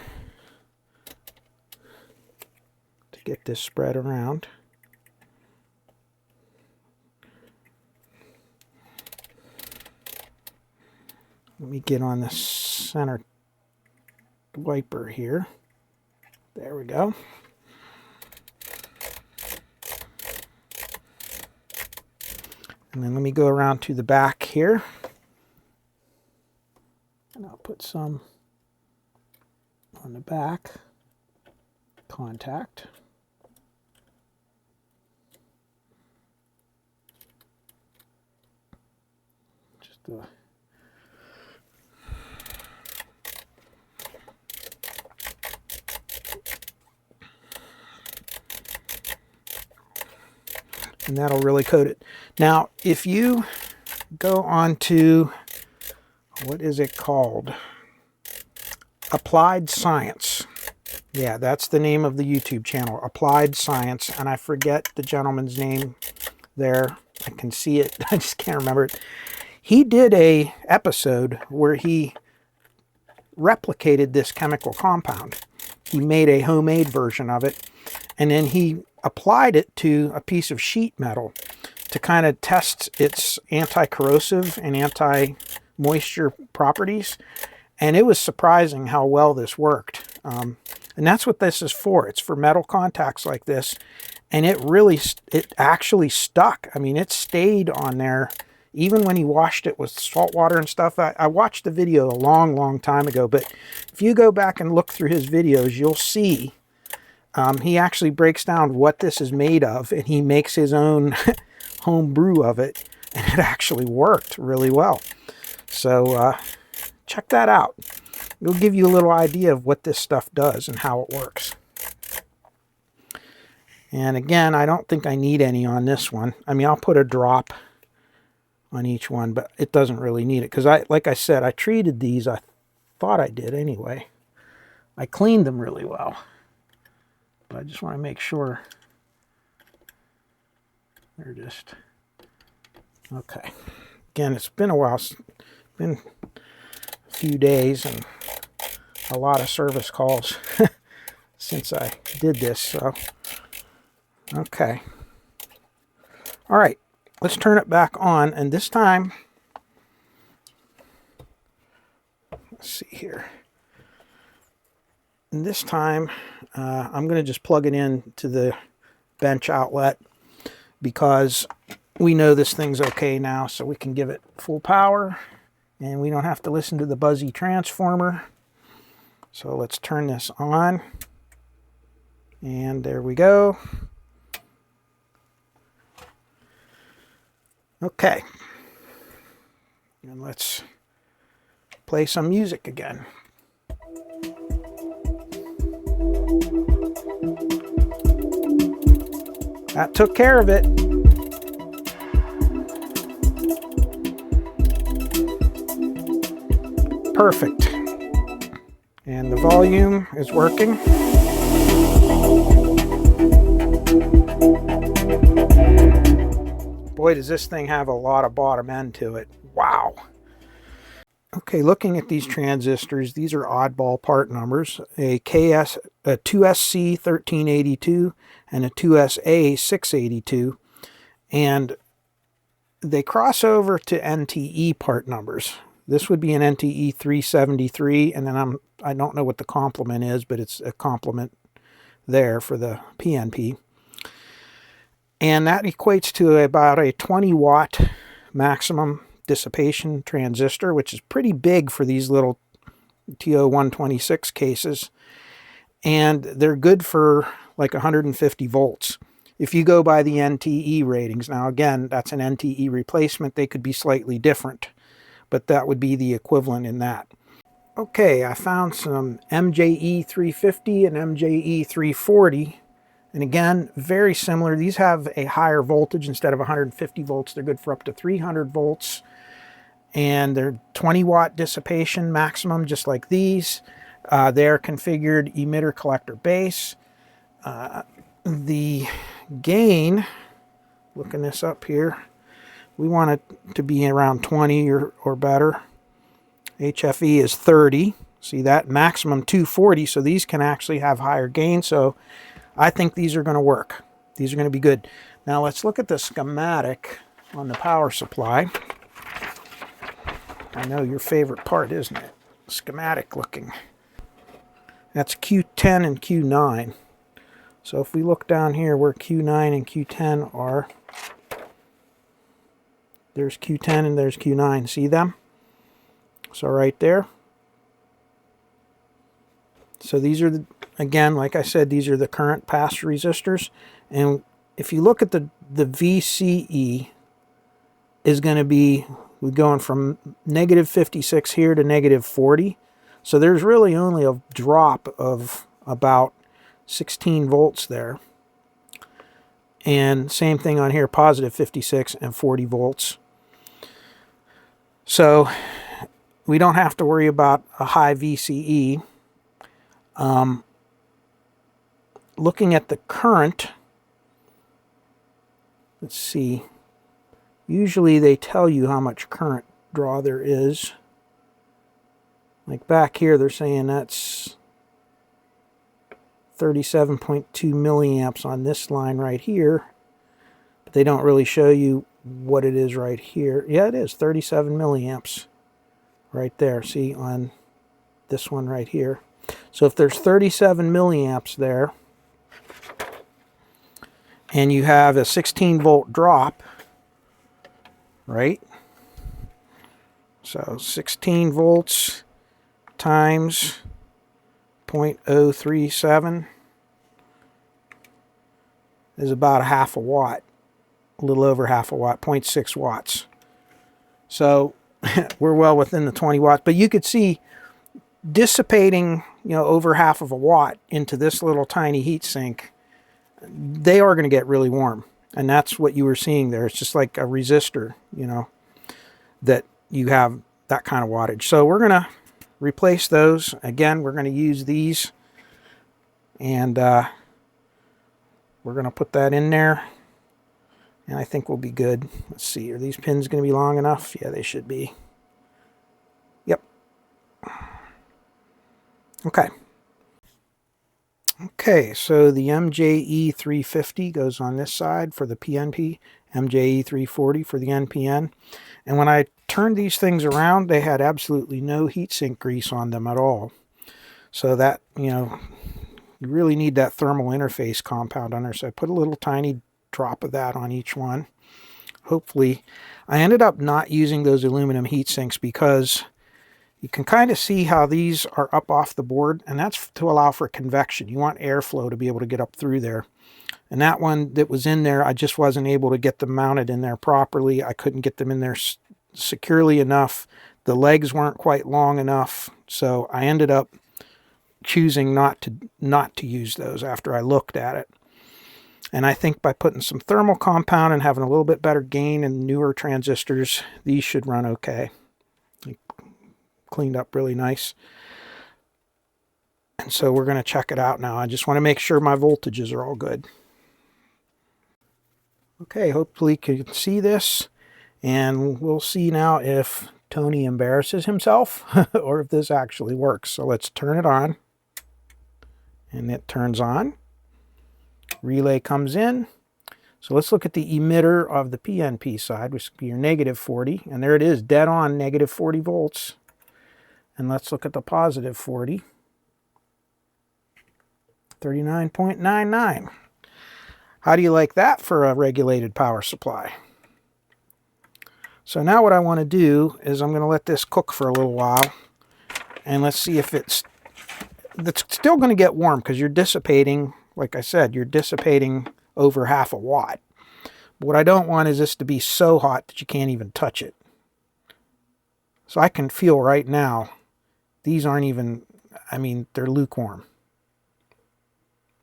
to get this spread around. Let me get on the center wiper here. There we go. And then let me go around to the back here. And I'll put some on the back contact. Just a and that'll really coat it. Now, if you go on to, what is it called? Applied Science. Yeah, that's the name of the YouTube channel, Applied Science, and I forget the gentleman's name there. I can see it, I just can't remember it. He did a episode where he replicated this chemical compound. He made a homemade version of it, and then he applied it to a piece of sheet metal to kind of test its anti-corrosive and anti-moisture properties. And it was surprising how well this worked. And that's what this is for. It's for metal contacts like this. And it actually stuck. I mean, it stayed on there even when he washed it with salt water and stuff. I watched the video a long time ago, but if you go back and look through his videos, you'll see he actually breaks down what this is made of, and he makes his own home brew of it, and it actually worked really well. So check that out. It'll give you a little idea of what this stuff does and how it works. And again, I don't think I need any on this one. I mean, I'll put a drop on each one, but it doesn't really need it because like I said, I treated these. I thought I did anyway. I cleaned them really well, but I just want to make sure they're just okay. Again, it's been a while. It's been a few days and a lot of service calls since I did this. So okay. All right. Let's turn it back on, and this time, let's see here. And this time, I'm going to just plug it in to the bench outlet because we know this thing's okay now, so we can give it full power, and we don't have to listen to the buzzy transformer. So let's turn this on, and there we go. Okay, and let's play some music again. That took care of it. Perfect. And the volume is working. Boy, does this thing have a lot of bottom end to it. Wow. Okay, looking at these transistors, these are oddball part numbers. A 2SC 1382 and a 2SA 682. And they cross over to NTE part numbers. This would be an NTE 373, and then I don't know what the complement is, but it's a complement there for the PNP. And that equates to about a 20 watt maximum dissipation transistor, which is pretty big for these little TO-126 cases. And they're good for like 150 volts. If you go by the NTE ratings, now again, that's an NTE replacement. They could be slightly different, but that would be the equivalent in that. Okay, I found some MJE 350 and MJE 340. And again, very similar. These have a higher voltage. Instead of 150 volts, they're good for up to 300 volts. And they're 20 watt dissipation maximum, just like these. They're configured emitter collector base. The gain, looking this up here, we want it to be around 20 or better. HFE is 30. See that? Maximum 240. So these can actually have higher gain. So I think these are going to work. These are going to be good. Now let's look at the schematic on the power supply. I know your favorite part, isn't it? Schematic looking. That's Q10 and Q9. So if we look down here where Q9 and Q10 are, there's Q10 and there's Q9. See them? So right there. So these are the, again, like I said, these are the current pass resistors. And if you look at the VCE is going to be, we're going from negative 56 here to negative 40. So there's really only a drop of about 16 volts there. And same thing on here, positive 56 and 40 volts. So we don't have to worry about a high VCE. Looking at the current, let's see, usually they tell you how much current draw there is. Like back here, they're saying that's 37.2 milliamps on this line right here, but they don't really show you what it is right here. Yeah, it is 37 milliamps right there. See, on this one right here. So if there's 37 milliamps there, and you have a 16 volt drop, right? So 16 volts times 0.037 is about a half a watt, a little over half a watt, 0.6 watts. So we're well within the 20 watts, but you could see dissipating, over half of a watt into this little tiny heat sink, they are going to get really warm. And that's what you were seeing there. It's just like a resistor, that you have that kind of wattage. So we're going to replace those. Again, we're going to use these, and we're going to put that in there, and I think we'll be good. Let's see, are these pins going to be long enough? Yeah, they should be. Yep. Okay. Okay, so the MJE350 goes on this side for the PNP, MJE340 for the NPN. And when I turned these things around, they had absolutely no heatsink grease on them at all. So that, you really need that thermal interface compound on there. So I put a little tiny drop of that on each one. Hopefully, I ended up not using those aluminum heat sinks because you can kind of see how these are up off the board, and that's to allow for convection. You want airflow to be able to get up through there. And that one that was in there, I just wasn't able to get them mounted in there properly. I couldn't get them in there securely enough. The legs weren't quite long enough, so I ended up choosing not to use those after I looked at it. And I think by putting some thermal compound and having a little bit better gain and newer transistors, these should run okay. Cleaned up really nice. And so we're going to check it out now. I just want to make sure my voltages are all good. Okay, hopefully you can see this, and we'll see now if Tony embarrasses himself or if this actually works. So let's turn it on, and it turns on. Relay comes in. So let's look at the emitter of the PNP side, which would be your negative 40, and there it is, dead on, negative 40 volts. And let's look at the positive 40, 39.99. How do you like that for a regulated power supply? So now what I want to do is I'm going to let this cook for a little while, and let's see if it's still going to get warm, because you're dissipating, like I said, you're dissipating over half a watt. But what I don't want is this to be so hot that you can't even touch it. So I can feel right now, these aren't even, I mean, they're lukewarm.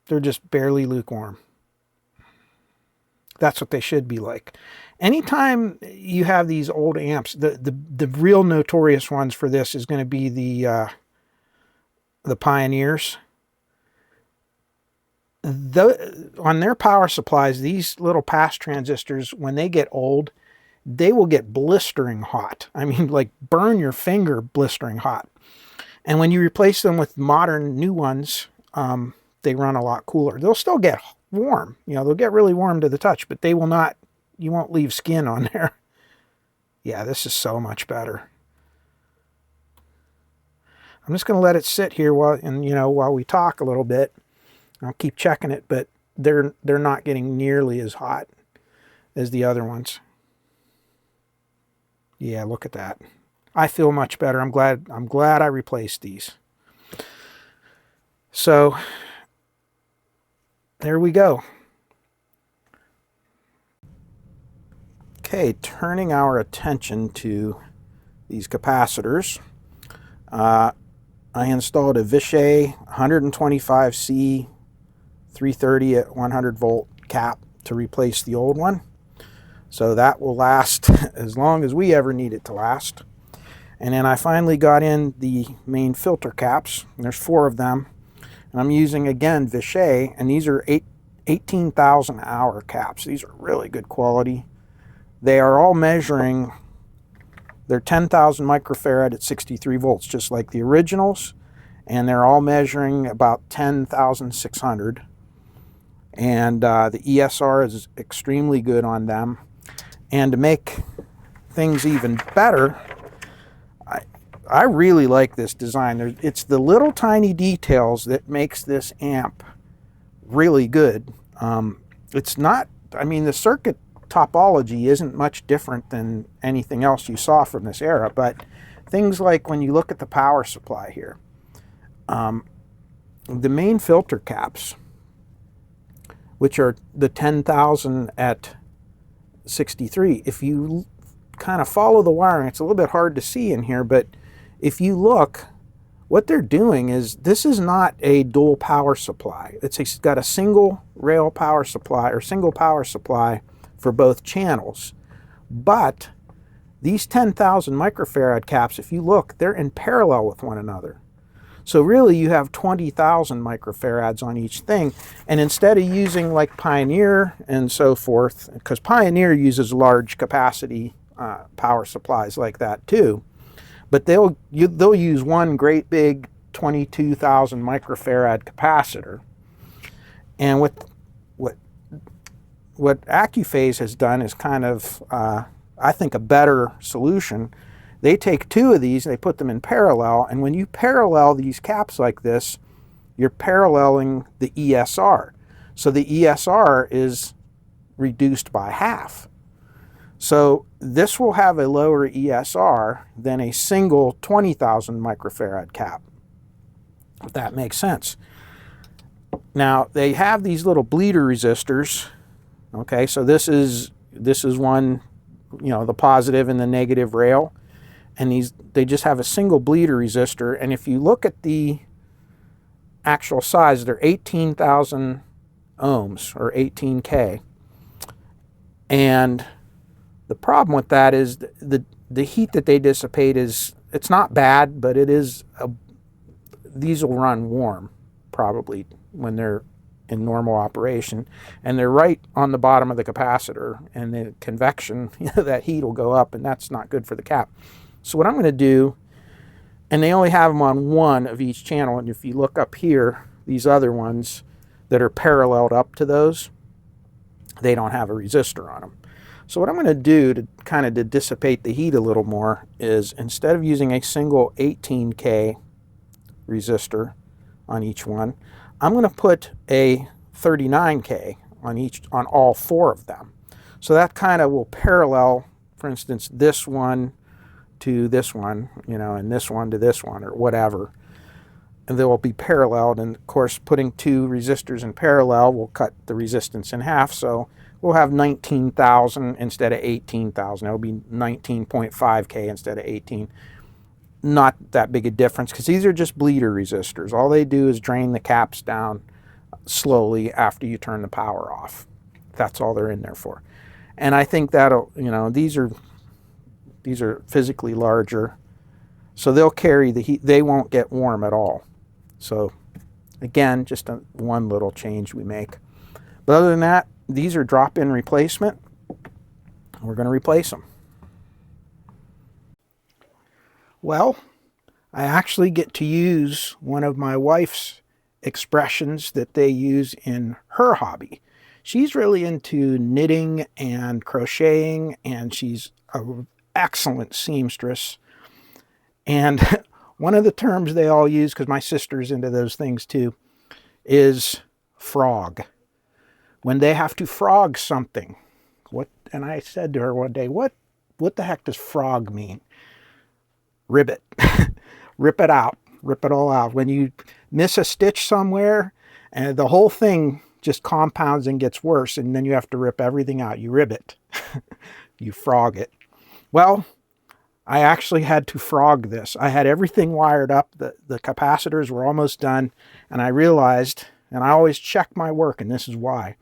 They're just barely lukewarm. That's what they should be like. Anytime you have these old amps, the real notorious ones for this is going to be the Pioneers. On their power supplies, these little pass transistors, when they get old, they will get blistering hot. I mean, like burn your finger blistering hot. And when you replace them with modern new ones, they run a lot cooler. They'll still get warm. They'll get really warm to the touch, but they will not, you won't leave skin on there. Yeah, this is so much better. I'm just going to let it sit here while we talk a little bit. I'll keep checking it, but they're not getting nearly as hot as the other ones. Yeah, look at that. I feel much better. I'm glad I replaced these. So there we go. Okay, turning our attention to these capacitors. I installed a Vishay 125C 330 at 100 volt cap to replace the old one. So that will last as long as we ever need it to last. And then I finally got in the main filter caps. There's 4 of them. And I'm using, again, Vishay, and these are 18,000 hour caps. These are really good quality. They are all measuring, they're 10,000 microfarad at 63 volts, just like the originals. And they're all measuring about 10,600. And the ESR is extremely good on them. And to make things even better, I really like this design. It's the little tiny details that makes this amp really good. It's not, I mean, the circuit topology isn't much different than anything else you saw from this era, but things like when you look at the power supply here, the main filter caps, which are the 10,000 at 63, if you kind of follow the wiring, it's a little bit hard to see in here, but if you look, what they're doing is, this is not a dual power supply. It's got a single rail power supply, or single power supply for both channels. But these 10,000 microfarad caps, if you look, they're in parallel with one another. So really you have 20,000 microfarads on each thing. And instead of using like Pioneer and so forth, because Pioneer uses large capacity power supplies like that too, but they'll use one great big 22,000 microfarad capacitor. And what Accuphase has done is kind of, I think, a better solution. They take two of these, they put them in parallel, and when you parallel these caps like this, you're paralleling the ESR. So the ESR is reduced by half. So this will have a lower ESR than a single 20,000 microfarad cap, if that makes sense. Now, they have these little bleeder resistors. Okay, so this is one, you know, the positive and the negative rail. And they just have a single bleeder resistor. And if you look at the actual size, they're 18,000 ohms, or 18K. And the problem with that is the heat that they dissipate it's not bad, but these will run warm probably when they're in normal operation, and they're right on the bottom of the capacitor, and the convection, that heat will go up, and that's not good for the cap. So what I'm going to do, and they only have them on one of each channel, and if you look up here, these other ones that are paralleled up to those, they don't have a resistor on them. So what I'm going to do to kind of to dissipate the heat a little more is, instead of using a single 18K resistor on each one, I'm going to put a 39K on all four of them. So that kind of will parallel, for instance, this one to this one, and this one to this one, or whatever. And they will be paralleled, and of course putting two resistors in parallel will cut the resistance in half, so we'll have 19,000 instead of 18,000. It'll be 19.5K instead of 18. Not that big a difference, because these are just bleeder resistors. All they do is drain the caps down slowly after you turn the power off. That's all they're in there for. And I think that'll, these are physically larger, so they'll carry the heat. They won't get warm at all. So again, just one little change we make. But other than that, these are drop-in replacement. We're going to replace them. Well, I actually get to use one of my wife's expressions that they use in her hobby. She's really into knitting and crocheting, and she's an excellent seamstress. And one of the terms they all use, because my sister's into those things too, is frog. When they have to frog something. And I said to her one day, what the heck does frog mean? Ribbit. Rip it out. Rip it all out. When you miss a stitch somewhere, and the whole thing just compounds and gets worse, and then you have to rip everything out. You ribbit. You frog it. Well, I actually had to frog this. I had everything wired up. The capacitors were almost done, and I realized, and I always check my work, and this is why,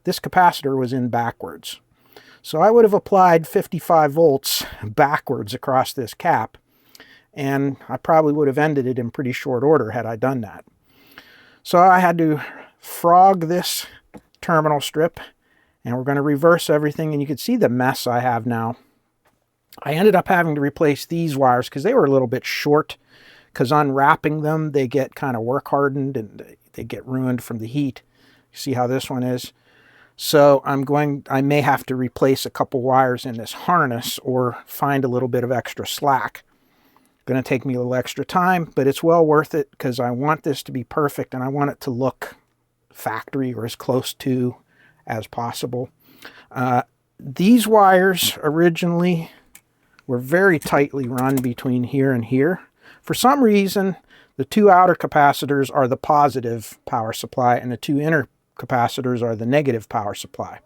this capacitor was in backwards. So I would have applied 55 volts backwards across this cap, and I probably would have ended it in pretty short order had I done that. So I had to frog this terminal strip, and we're going to reverse everything, and you can see the mess I have now. I ended up having to replace these wires because they were a little bit short, because unwrapping them, they get kind of work hardened and they get ruined from the heat. You see how this one is? So I may have to replace a couple wires in this harness or find a little bit of extra slack. Going to take me a little extra time, but it's well worth it because I want this to be perfect and I want it to look factory or as close to as possible. These wires originally were very tightly run between here and here. For some reason, the two outer capacitors are the positive power supply and the two inner capacitors are the negative power supply.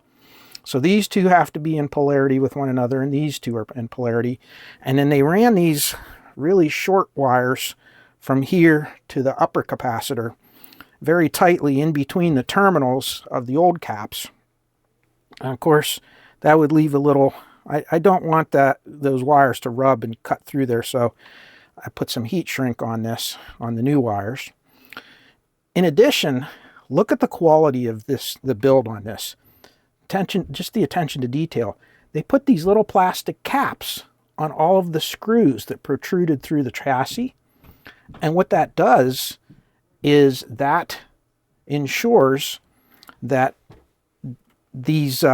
So these two have to be in polarity with one another, and these two are in polarity. And then they ran these really short wires from here to the upper capacitor very tightly in between the terminals of the old caps. And of course, that would leave a little, I don't want those wires to rub and cut through there, so I put some heat shrink on this, on the new wires. In addition, look at the quality of the build on this. Just the attention to detail. They put these little plastic caps on all of the screws that protruded through the chassis. And what that does is that ensures that these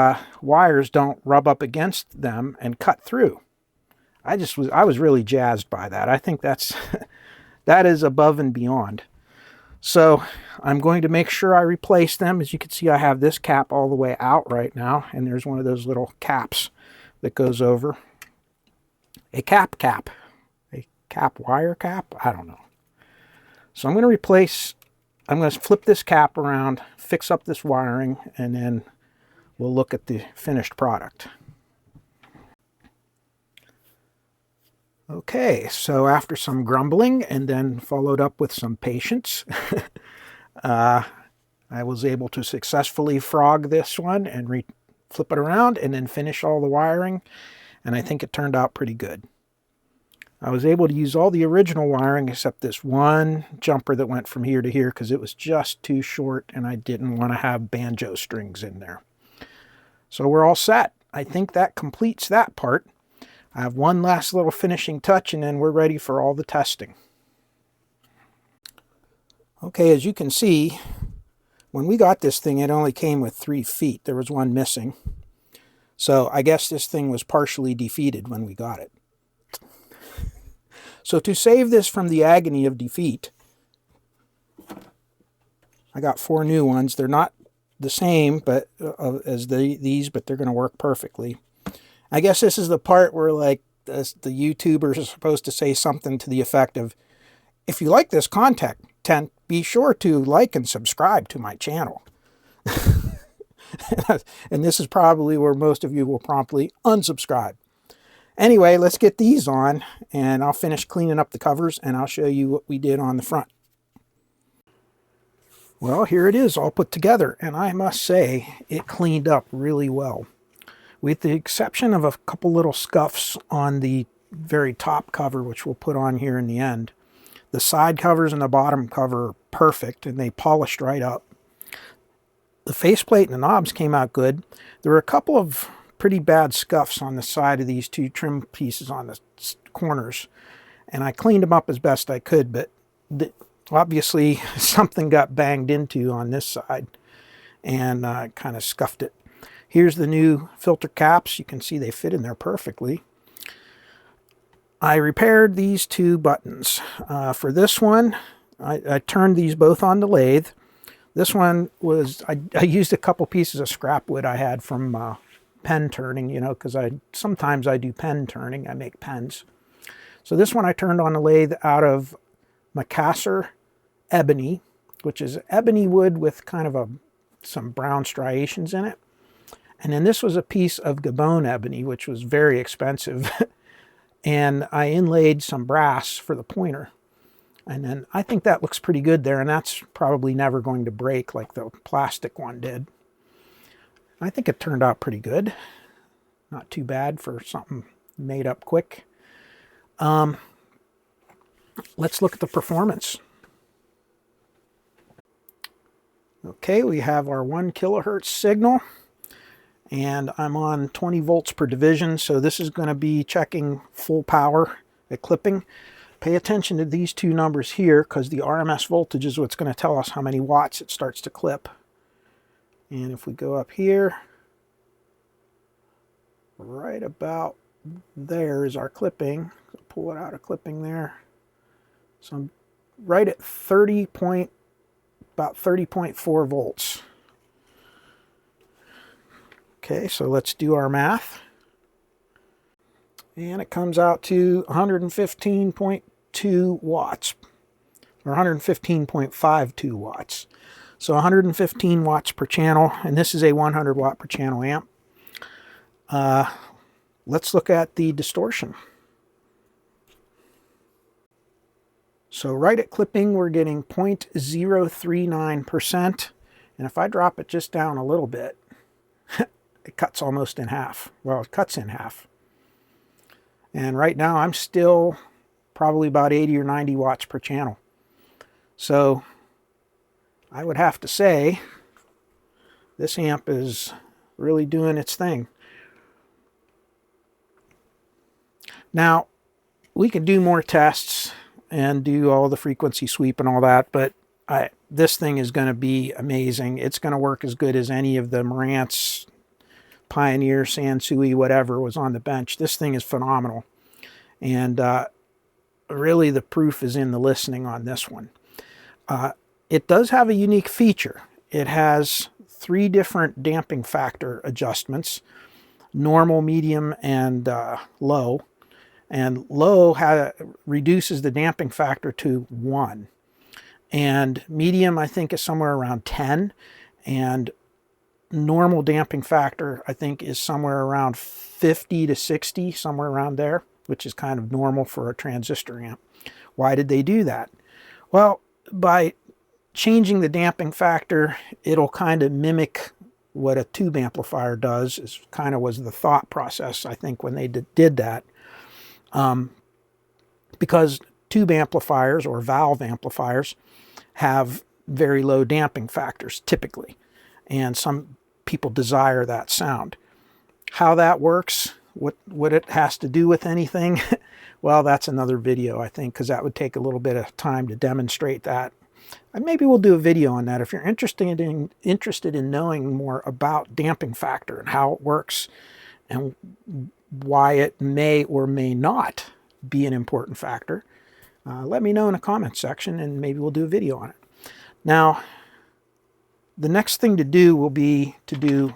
wires don't rub up against them and cut through. I was really jazzed by that. I think that is above and beyond. So I'm going to make sure I replace them. As you can see, I have this cap all the way out right now, and there's one of those little caps that goes over. A cap, a cap wire cap, I don't know. So I'm going to flip this cap around, fix up this wiring, and then we'll look at the finished product. Okay, so after some grumbling and then followed up with some patience, I was able to successfully frog this one and flip it around and then finish all the wiring, and I think it turned out pretty good. I was able to use all the original wiring except this one jumper that went from here to here because it was just too short and I didn't want to have banjo strings in there. So we're all set. I think that completes that part. I have one last little finishing touch and then we're ready for all the testing. Okay, as you can see, when we got this thing, it only came with 3 feet. There was one missing. So I guess this thing was partially defeated when we got it. So to save this from the agony of defeat, I got 4 new ones. They're not the same as these, but they're going to work perfectly. I guess this is the part where like the YouTubers are supposed to say something to the effect of, if you like this content, be sure to like and subscribe to my channel. And this is probably where most of you will promptly unsubscribe. Anyway, let's get these on and I'll finish cleaning up the covers and I'll show you what we did on the front. Well, here it is all put together, and I must say it cleaned up really well. With the exception of a couple little scuffs on the very top cover, which we'll put on here in the end. The side covers and the bottom cover are perfect, and they polished right up. The faceplate and the knobs came out good. There were a couple of pretty bad scuffs on the side of these 2 trim pieces on the corners, and I cleaned them up as best I could, but obviously something got banged into on this side and kind of scuffed it. Here's the new filter caps. You can see they fit in there perfectly. I repaired these 2 buttons. For this one, I turned these both on the lathe. This one was, I used a couple pieces of scrap wood I had from pen turning, you know, because sometimes I do pen turning. I make pens. So this one I turned on the lathe out of macassar ebony, which is ebony wood with kind of some brown striations in it. And then this was a piece of Gabon ebony, which was very expensive. And I inlaid some brass for the pointer. And then I think that looks pretty good there, and that's probably never going to break like the plastic one did. I think it turned out pretty good. Not too bad for something made up quick. Let's look at the performance. Okay, we have our 1 kilohertz signal, and I'm on 20 volts per division, so this is going to be checking full power at clipping. Pay attention to these 2 numbers here, because the RMS voltage is what's going to tell us how many watts it starts to clip. And if we go up here, right about there is our clipping. So pull it out of clipping there. So I'm right at about 30.4 volts. Okay, so let's do our math. And it comes out to 115.2 watts, or 115.52 watts. So 115 watts per channel, and this is a 100 watt per channel amp. Let's look at the distortion. So right at clipping, we're getting 0.039%. And if I drop it just down a little bit, it cuts almost in half. Well, it cuts in half. And right now I'm still probably about 80 or 90 watts per channel. So I would have to say this amp is really doing its thing. Now, we can do more tests and do all the frequency sweep and all that, but this thing is going to be amazing. It's going to work as good as any of the Marantz, Pioneer, Sansui, whatever was on the bench. This thing is phenomenal. And really the proof is in the listening on this one. It does have a unique feature. It has 3 different damping factor adjustments: normal, medium, and low. And low reduces the damping factor to 1. And medium, I think, is somewhere around 10. And normal damping factor, I think, is somewhere around 50 to 60, somewhere around there, which is kind of normal for a transistor amp. Why did they do that? Well, by changing the damping factor, it'll kind of mimic what a tube amplifier does, is kind of was the thought process, I think, when they did that. Because tube amplifiers or valve amplifiers have very low damping factors typically, and some people desire that sound. How that works, what it has to do with anything, well, that's another video, I think, because that would take a little bit of time to demonstrate that. And maybe we'll do a video on that if you're interested in knowing more about damping factor and how it works and why it may or may not be an important factor. Let me know in the comments section and maybe we'll do a video on it. Now, the next thing to do will be to do,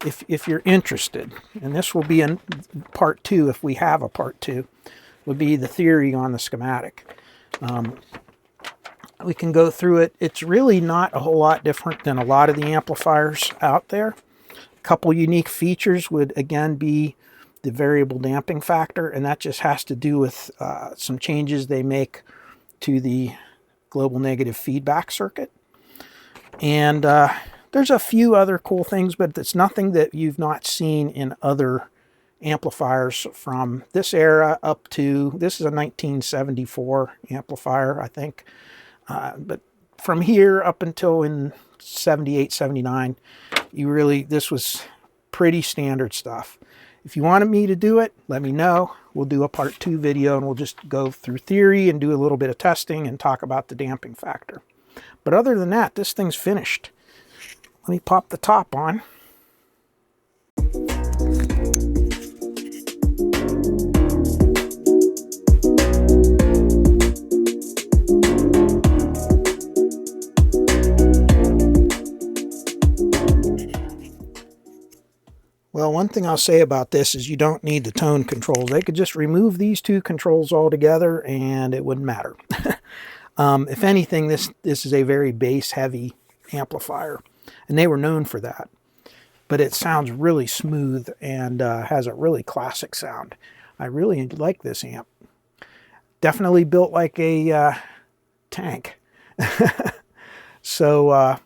if you're interested, and this will be in part 2 if we have a part 2, would be the theory on the schematic. We can go through it. It's really not a whole lot different than a lot of the amplifiers out there. A couple unique features would again be the variable damping factor, and that just has to do with some changes they make to the global negative feedback circuit. And there's a few other cool things, but it's nothing that you've not seen in other amplifiers from this era up to, this is a 1974 amplifier, I think. But from here up until in 78, 79, this was pretty standard stuff. If you wanted me to do it, let me know. We'll do a part 2 video and we'll just go through theory and do a little bit of testing and talk about the damping factor. But other than that, this thing's finished. Let me pop the top on. Well, one thing I'll say about this is you don't need the tone controls. They could just remove these 2 controls altogether and it wouldn't matter. If anything, this is a very bass-heavy amplifier, and they were known for that. But it sounds really smooth and has a really classic sound. I really like this amp. Definitely built like a tank. So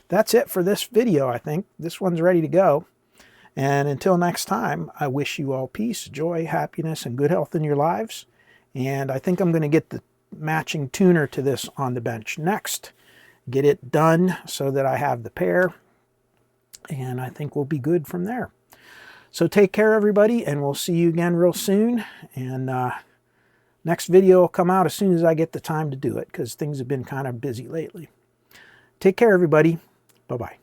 that's it for this video, I think. This one's ready to go. And until next time, I wish you all peace, joy, happiness, and good health in your lives. And I think I'm going to get the matching tuner to this on the bench next. Get it done so that I have the pair. And I think we'll be good from there. So take care, everybody, and we'll see you again real soon. And next video will come out as soon as I get the time to do it, because things have been kind of busy lately. Take care, everybody. Bye-bye.